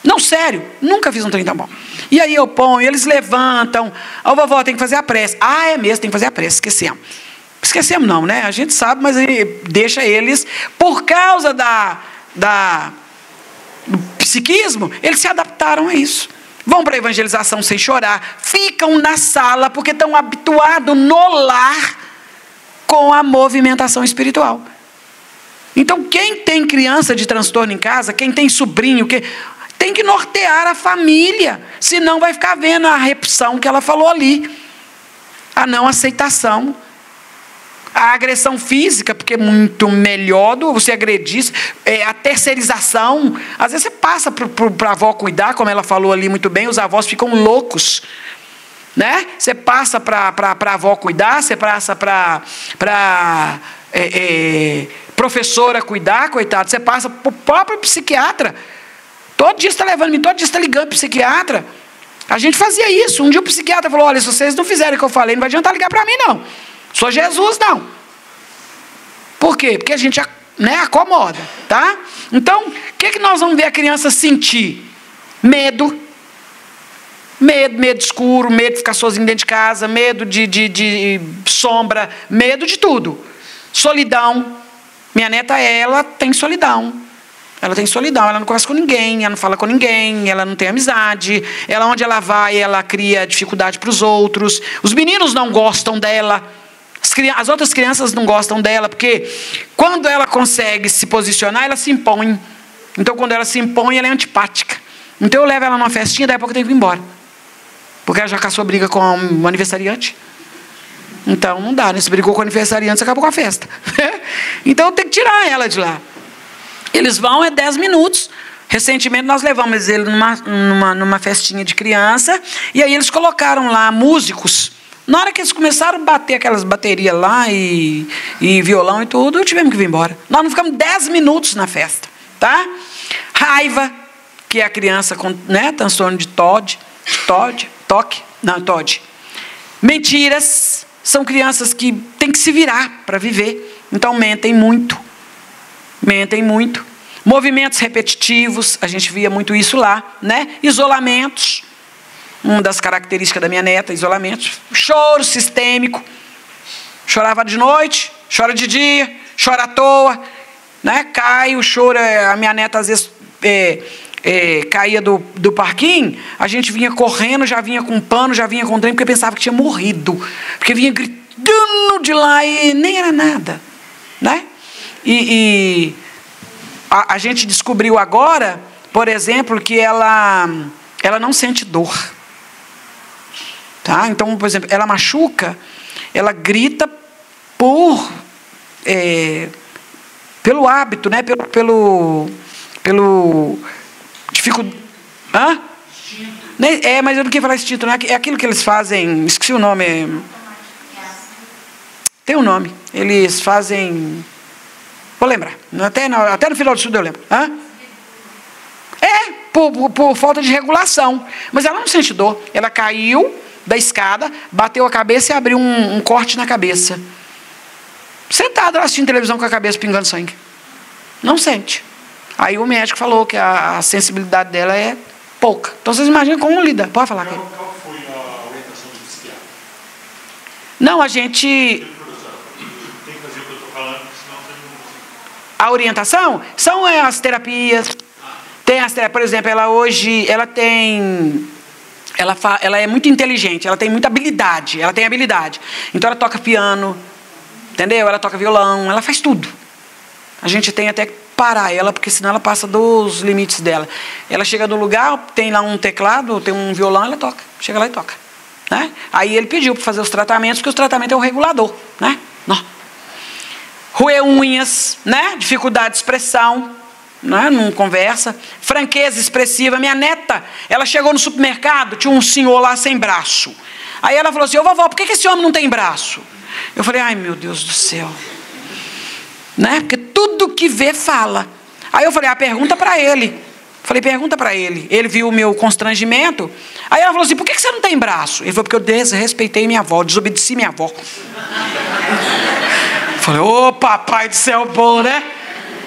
Não, sério, nunca fiz um trem tão bom. E aí eu ponho, eles levantam. Ó, vovó, tem que fazer a prece. Ah, é mesmo, tem que fazer a prece, esquecemos. Esquecemos não, né? A gente sabe, mas deixa eles, por causa do psiquismo, eles se adaptaram a isso. Vão para a evangelização sem chorar, ficam na sala, porque estão habituados no lar com a movimentação espiritual. Então, quem tem criança de transtorno em casa, quem tem sobrinho, tem que nortear a família, senão vai ficar vendo a repulsão que ela falou ali, a não aceitação, a agressão física, porque é muito melhor do você agredir, a terceirização. Às vezes você passa para a avó cuidar, como ela falou ali muito bem, os avós ficam loucos. Né? Você passa para a avó cuidar, você passa para professora cuidar, coitado, você passa para o próprio psiquiatra. Todo dia está levando-me, todo dia está ligando para o psiquiatra. A gente fazia isso. Um dia o psiquiatra falou, olha, se vocês não fizerem o que eu falei, não vai adiantar ligar para mim, não. Sou Jesus, não. Por quê? Porque a gente acomoda, tá? Então, o que nós vamos ver a criança sentir? Medo escuro, medo de ficar sozinho dentro de casa, medo de sombra, medo de tudo. Solidão. Minha neta, ela tem solidão. Ela tem solidão, ela não conversa com ninguém, ela não fala com ninguém, ela não tem amizade. Ela, onde ela vai, ela cria dificuldade para os outros. Os meninos não gostam dela. As outras crianças não gostam dela, porque quando ela consegue se posicionar, ela se impõe. Então, quando ela se impõe, ela é antipática. Então, eu levo ela numa festinha, daí a pouco eu tenho que ir embora. Porque ela já caçou briga com o aniversariante. Então, não dá, né? Se brigou com o aniversariante, você acabou com a festa. Então, eu tenho que tirar ela de lá. Eles vão, 10 minutos. Recentemente, nós levamos ele numa festinha de criança. E aí, eles colocaram lá músicos. Na hora que eles começaram a bater aquelas baterias lá e violão e tudo, tivemos que vir embora. Nós não ficamos 10 minutos na festa, tá? Raiva, que é a criança com transtorno de TOD. Mentiras, são crianças que têm que se virar para viver. Então, mentem muito. Movimentos repetitivos, a gente via muito isso lá, né? Isolamentos. Uma das características da minha neta, isolamento. Choro sistêmico. Chorava de noite, chora de dia, chora à toa, né? Cai, o choro, a minha neta às vezes caía do parquinho, a gente vinha correndo, já vinha com pano, já vinha com trem, porque pensava que tinha morrido. Porque vinha gritando de lá e nem era nada, né? E a gente descobriu agora, por exemplo, que ela não sente dor. Tá? Então, por exemplo, ela machuca, ela grita pelo hábito, né? Pelo dificuldade. Hã? Mas eu não queria falar instinto, não. É aquilo que eles fazem, esqueci o nome. Tem um nome. Eles fazem. Vou lembrar. Até no final do estudo eu lembro. Hã? Por falta de regulação. Mas ela não sente dor. Ela caiu da escada, bateu a cabeça e abriu um corte na cabeça. Sentada lá assistindo televisão com a cabeça pingando sangue. Não sente. Aí o médico falou que a sensibilidade dela é pouca. Então vocês imaginam como lida. Pode falar. Qual foi a orientação do psiquiatra? Não, a gente... Tem que fazer o que eu estou falando, senão você não... A orientação são as terapias. Tem as terapias, por exemplo, ela é muito inteligente, ela tem muita habilidade, Então ela toca piano, entendeu? Ela toca violão, ela faz tudo. A gente tem até que parar ela, porque senão ela passa dos limites dela. Ela chega no lugar, tem lá um teclado, tem um violão, ela toca. Chega lá e toca. Né? Aí ele pediu para fazer os tratamentos, porque os tratamentos é o regulador. Né? Roer unhas, né? Dificuldade de expressão. Não conversa, franqueza expressiva. Minha neta, ela chegou no supermercado, tinha um senhor lá sem braço. Aí ela falou assim: ô vovó, por que esse homem não tem braço? Eu falei: ai meu Deus do céu, né? Porque tudo que vê fala. Aí eu falei: pergunta para ele. Pergunta para ele. Ele viu o meu constrangimento. Aí ela falou assim: por que você não tem braço? Ele falou: porque eu desrespeitei minha avó, desobedeci minha avó. Eu falei: ô papai do céu bom, né?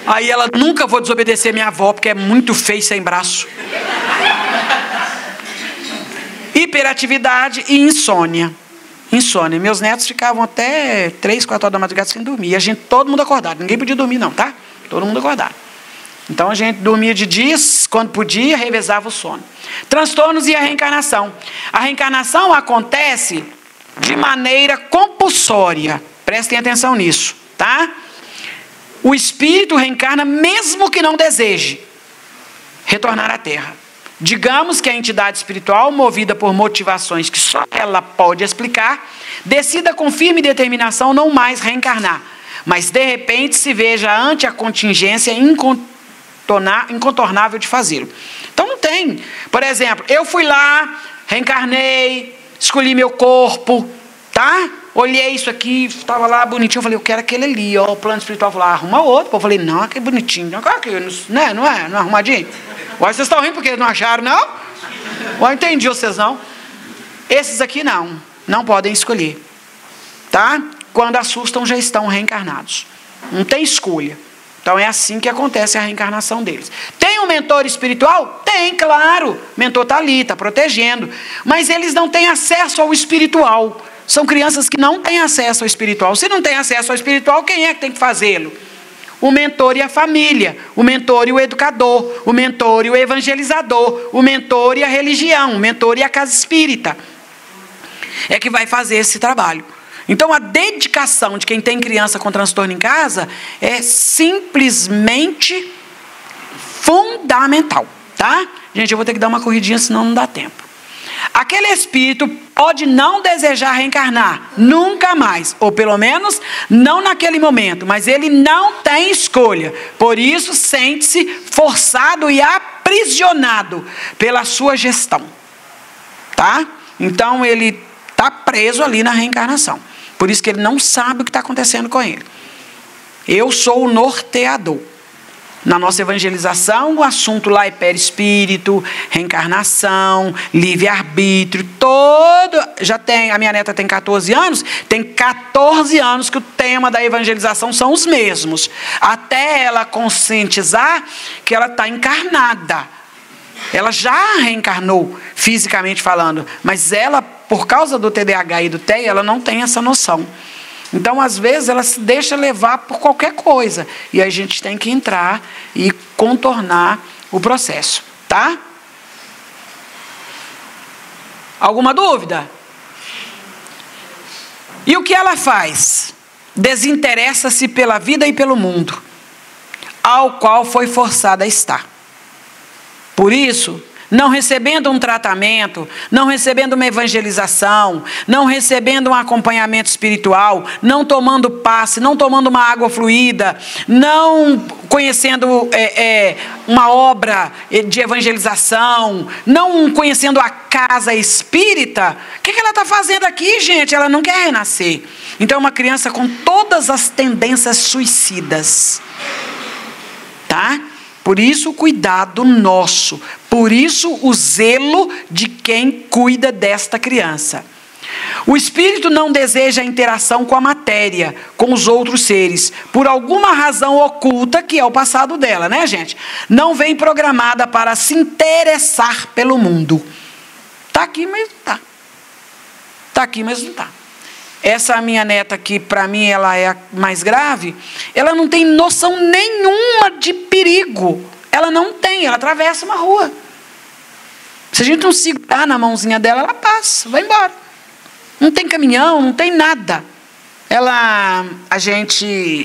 Aí ela: nunca vou desobedecer minha avó, porque é muito feio sem braço. Hiperatividade e insônia. Meus netos ficavam até 3, 4 horas da madrugada sem dormir. E todo mundo acordado. Ninguém podia dormir não, tá? Todo mundo acordado. Então a gente dormia de dias, quando podia, revezava o sono. Transtornos e a reencarnação. A reencarnação acontece de maneira compulsória. Prestem atenção nisso, tá? O espírito reencarna mesmo que não deseje retornar à Terra. Digamos que a entidade espiritual, movida por motivações que só ela pode explicar, decida com firme determinação não mais reencarnar, mas de repente se veja ante a contingência incontornável de fazê-lo. Então não tem. Por exemplo, eu fui lá, reencarnei, escolhi meu corpo, tá? Olhei isso aqui, estava lá bonitinho, eu falei: eu quero aquele ali, ó. O plano espiritual falou: arruma outro. Eu falei: não, aquele bonitinho, não é arrumadinho? Ué, vocês estão rindo porque não acharam, não? Ué, entendi vocês não. Esses aqui não podem escolher, tá? Quando assustam já estão reencarnados, não tem escolha. Então é assim que acontece a reencarnação deles. Tem um mentor espiritual? Tem, claro. O mentor está ali, está protegendo. Mas eles não têm acesso ao espiritual. São crianças que não têm acesso ao espiritual. Se não tem acesso ao espiritual, quem é que tem que fazê-lo? O mentor e a família, o mentor e o educador, o mentor e o evangelizador, o mentor e a religião, o mentor e a casa espírita. É que vai fazer esse trabalho. Então a dedicação de quem tem criança com transtorno em casa é simplesmente fundamental, tá? Gente, eu vou ter que dar uma corridinha, senão não dá tempo. Aquele espírito pode não desejar reencarnar, nunca mais, ou pelo menos não naquele momento, mas ele não tem escolha, por isso sente-se forçado e aprisionado pela sua gestão, tá? Então ele está preso ali na reencarnação, por isso que ele não sabe o que está acontecendo com ele. Eu sou o norteador. Na nossa evangelização, o assunto lá é perispírito, reencarnação, livre-arbítrio, a minha neta tem 14 anos, tem 14 anos que o tema da evangelização são os mesmos, até ela conscientizar que ela está encarnada. Ela já reencarnou, fisicamente falando, mas ela, por causa do TDAH e do TEA, ela não tem essa noção. Então, às vezes, ela se deixa levar por qualquer coisa. E a gente tem que entrar e contornar o processo, tá? Alguma dúvida? E o que ela faz? Desinteressa-se pela vida e pelo mundo, ao qual foi forçada a estar. Por isso, não recebendo um tratamento, não recebendo uma evangelização, não recebendo um acompanhamento espiritual, não tomando passe, não tomando uma água fluida, não conhecendo uma obra de evangelização, não conhecendo a casa espírita, o que ela está fazendo aqui, gente? Ela não quer renascer. Então é uma criança com todas as tendências suicidas. Tá? Por isso o cuidado nosso, por isso o zelo de quem cuida desta criança. O espírito não deseja a interação com a matéria, com os outros seres, por alguma razão oculta, que é o passado dela, né, gente? Não vem programada para se interessar pelo mundo. Está aqui, mas não está. Está aqui, mas não está. Essa minha neta aqui, para mim, ela é a mais grave. Ela não tem noção nenhuma de perigo. Ela não tem, ela atravessa uma rua. Se a gente não segurar na mãozinha dela, ela passa, vai embora. Não tem caminhão, não tem nada.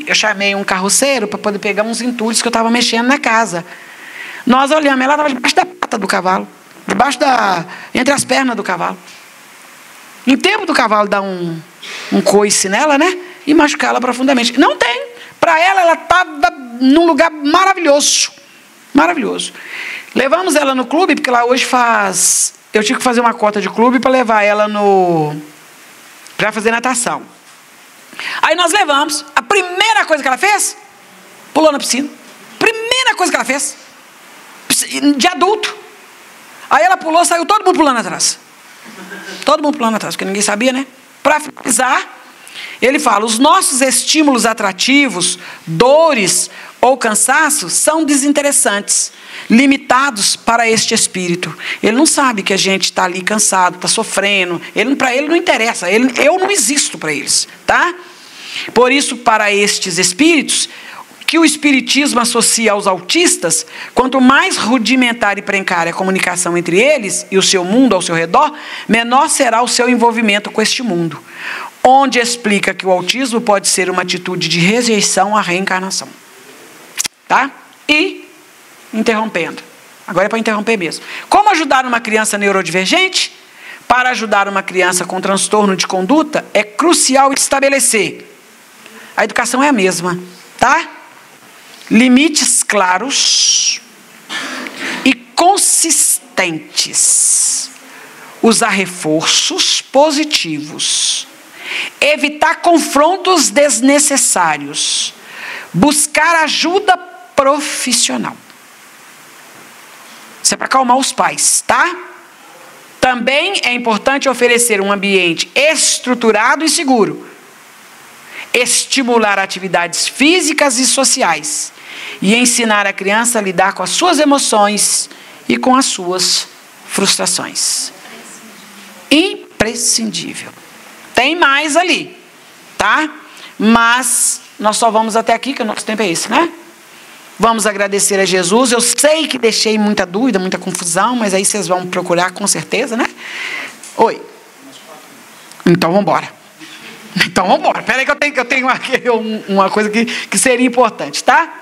Eu chamei um carroceiro para poder pegar uns entulhos que eu estava mexendo na casa. Nós olhamos, ela estava debaixo da pata do cavalo, entre as pernas do cavalo. Em tempo do cavalo dar um coice nela, né? E machucar ela profundamente. Não tem. Para ela estava num lugar maravilhoso. Maravilhoso. Levamos ela no clube, porque lá hoje eu tive que fazer uma cota de clube para levar ela para fazer natação. Aí nós levamos. A primeira coisa que ela fez, pulou na piscina. Primeira coisa que ela fez. De adulto. Aí ela pulou, saiu todo mundo pulando atrás. Todo mundo pulando atrás, porque ninguém sabia, né? Para finalizar, ele fala: os nossos estímulos atrativos, dores ou cansaços são desinteressantes, limitados para este espírito. Ele não sabe que a gente está ali cansado, está sofrendo. Para ele não interessa. Eu não existo para eles, tá? Por isso, para estes espíritos, que o espiritismo associa aos autistas, quanto mais rudimentar e precária a comunicação entre eles e o seu mundo ao seu redor, menor será o seu envolvimento com este mundo. Onde explica que o autismo pode ser uma atitude de rejeição à reencarnação. Tá? E, interrompendo. Agora é para interromper mesmo. Como ajudar uma criança neurodivergente? Para ajudar uma criança com transtorno de conduta, é crucial estabelecer. A educação é a mesma, tá? Limites claros e consistentes. Usar reforços positivos. Evitar confrontos desnecessários. Buscar ajuda profissional. Isso é para acalmar os pais, tá? Também é importante oferecer um ambiente estruturado e seguro. Estimular atividades físicas e sociais. E ensinar a criança a lidar com as suas emoções e com as suas frustrações. Imprescindível. Tem mais ali, tá? Mas nós só vamos até aqui, que o nosso tempo é esse, né? Vamos agradecer a Jesus. Eu sei que deixei muita dúvida, muita confusão, mas aí vocês vão procurar com certeza, né? Oi. Então vamos embora. Então vamos embora. Espera aí que eu tenho aqui uma coisa que seria importante, tá?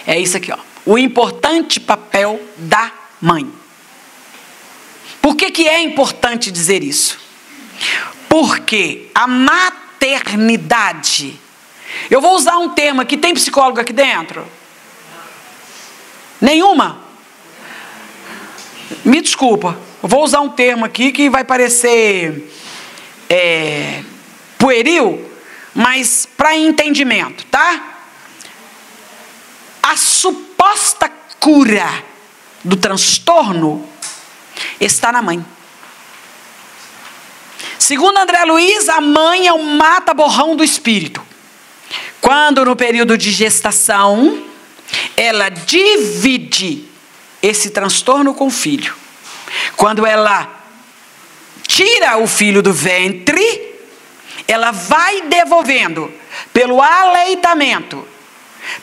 É isso aqui, ó. O importante papel da mãe. Por que é importante dizer isso? Porque a maternidade... Eu vou usar um termo aqui. Tem psicólogo aqui dentro? Nenhuma? Me desculpa. Eu vou usar um termo aqui que vai parecer pueril, mas para entendimento, tá? A suposta cura do transtorno está na mãe. Segundo André Luiz, a mãe é o mata-borrão do espírito. Quando no período de gestação, ela divide esse transtorno com o filho. Quando ela tira o filho do ventre, ela vai devolvendo pelo aleitamento,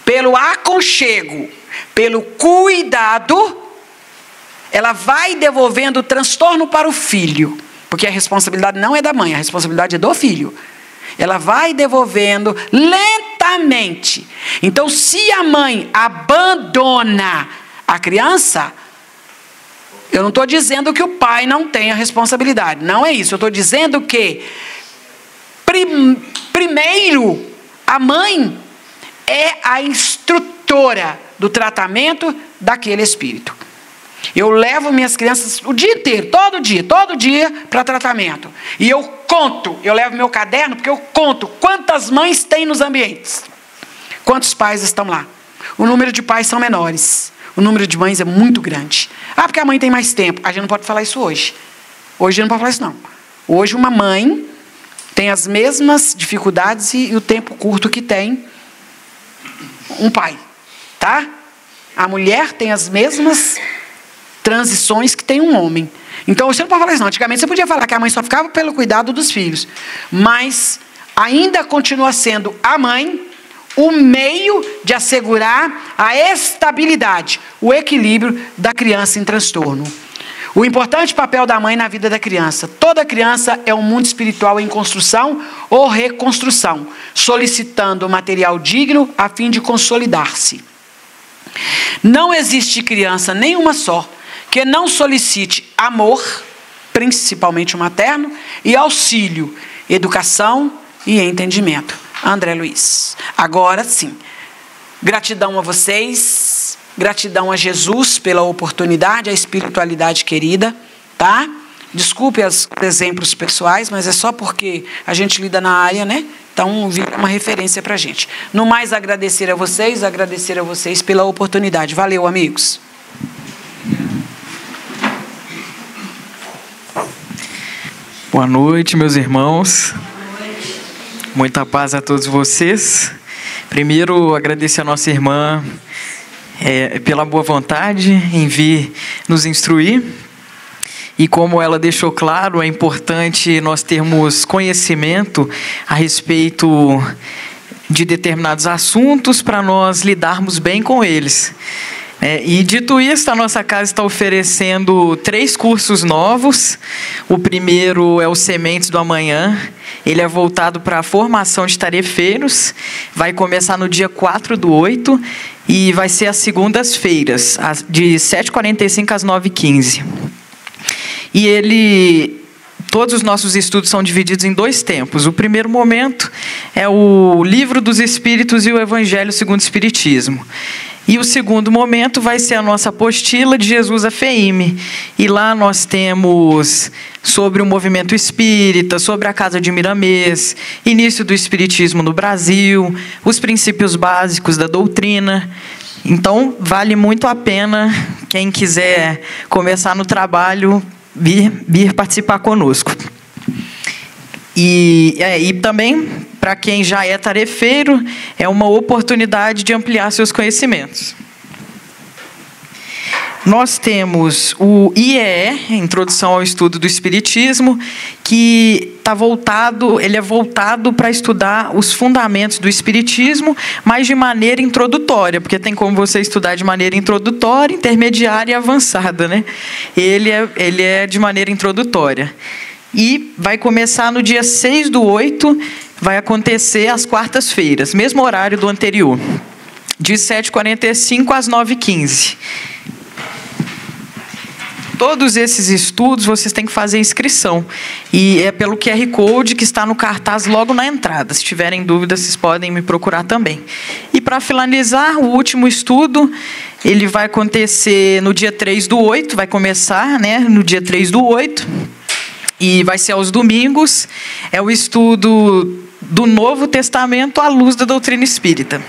pelo aconchego, pelo cuidado, ela vai devolvendo o transtorno para o filho. Porque a responsabilidade não é da mãe, a responsabilidade é do filho. Ela vai devolvendo lentamente. Então, se a mãe abandona a criança, Eu não estou dizendo que o pai não tenha responsabilidade. Não é isso. Eu estou dizendo que, primeiro, a mãe é a instrutora do tratamento daquele espírito. Eu levo minhas crianças o dia inteiro, todo dia, para tratamento. E eu levo meu caderno, porque eu conto quantas mães tem nos ambientes. Quantos pais estão lá. O número de pais são menores. O número de mães é muito grande. Porque a mãe tem mais tempo. A gente não pode falar isso hoje. Hoje a gente não pode falar isso, não. Hoje uma mãe tem as mesmas dificuldades e o tempo curto que tem um pai. Tá? A mulher tem as mesmas transições que tem um homem. Então você não pode falar isso, não. Antigamente você podia falar que a mãe só ficava pelo cuidado dos filhos. Mas ainda continua sendo a mãe o meio de assegurar a estabilidade, o equilíbrio da criança em transtorno. O importante papel da mãe na vida da criança. Toda criança é um mundo espiritual em construção ou reconstrução, solicitando material digno a fim de consolidar-se. Não existe criança nenhuma só que não solicite amor, principalmente o materno, e auxílio, educação e entendimento. André Luiz. Agora sim, gratidão a vocês, gratidão a Jesus pela oportunidade, a espiritualidade querida, tá? Desculpe os exemplos pessoais, mas é só porque a gente lida na área, né? Então, vira uma referência para a gente. No mais, agradecer a vocês pela oportunidade. Valeu, amigos. Boa noite, meus irmãos. Muita paz a todos vocês. Primeiro, agradecer a nossa irmã pela boa vontade em vir nos instruir. E como ela deixou claro, é importante nós termos conhecimento a respeito de determinados assuntos para nós lidarmos bem com eles. E dito isso, a nossa casa está oferecendo 3 cursos novos. O primeiro é o Sementes do Amanhã. Ele é voltado para a formação de tarefeiros. Vai começar no dia 4/8 e vai ser às segundas-feiras, de 7h45 às 9h15. E todos os nossos estudos são divididos em 2 tempos. O primeiro momento é o Livro dos Espíritos e o Evangelho segundo o Espiritismo. E o segundo momento vai ser a nossa apostila de Jesus a FEIME. E lá nós temos sobre o movimento espírita, sobre a Casa de Miramês, início do espiritismo no Brasil, os princípios básicos da doutrina. Então, vale muito a pena quem quiser começar no trabalho vir participar conosco. E também, para quem já é tarefeiro, é uma oportunidade de ampliar seus conhecimentos. Nós temos o IEE, Introdução ao Estudo do Espiritismo, que ele é voltado para estudar os fundamentos do Espiritismo, mas de maneira introdutória, porque tem como você estudar de maneira introdutória, intermediária e avançada, né? Ele é de maneira introdutória. E vai começar no dia 6/8, vai acontecer às quartas-feiras, mesmo horário do anterior, de 7h45 às 9h15. Todos esses estudos vocês têm que fazer inscrição. E é pelo QR Code que está no cartaz logo na entrada. Se tiverem dúvidas, vocês podem me procurar também. E para finalizar, o último estudo, ele vai acontecer no dia 3/8, vai começar, né, no dia 3/8. E vai ser aos domingos. É o estudo do Novo Testamento à luz da doutrina espírita.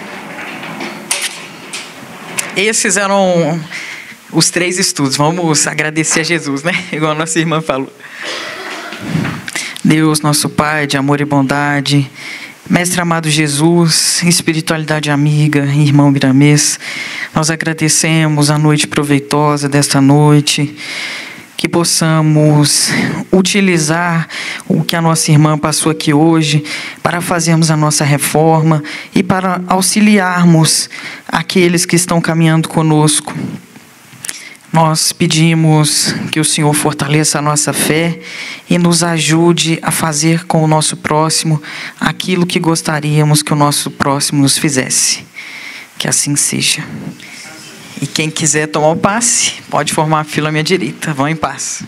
Esses eram os 3 estudos. Vamos agradecer a Jesus, né? Igual a nossa irmã falou. Deus, nosso Pai de amor e bondade, Mestre amado Jesus, espiritualidade amiga, irmão Miramês, nós agradecemos a noite proveitosa desta noite, que possamos utilizar o que a nossa irmã passou aqui hoje para fazermos a nossa reforma e para auxiliarmos aqueles que estão caminhando conosco. Nós pedimos que o Senhor fortaleça a nossa fé e nos ajude a fazer com o nosso próximo aquilo que gostaríamos que o nosso próximo nos fizesse. Que assim seja. E quem quiser tomar o passe, pode formar a fila à minha direita. Vão em paz.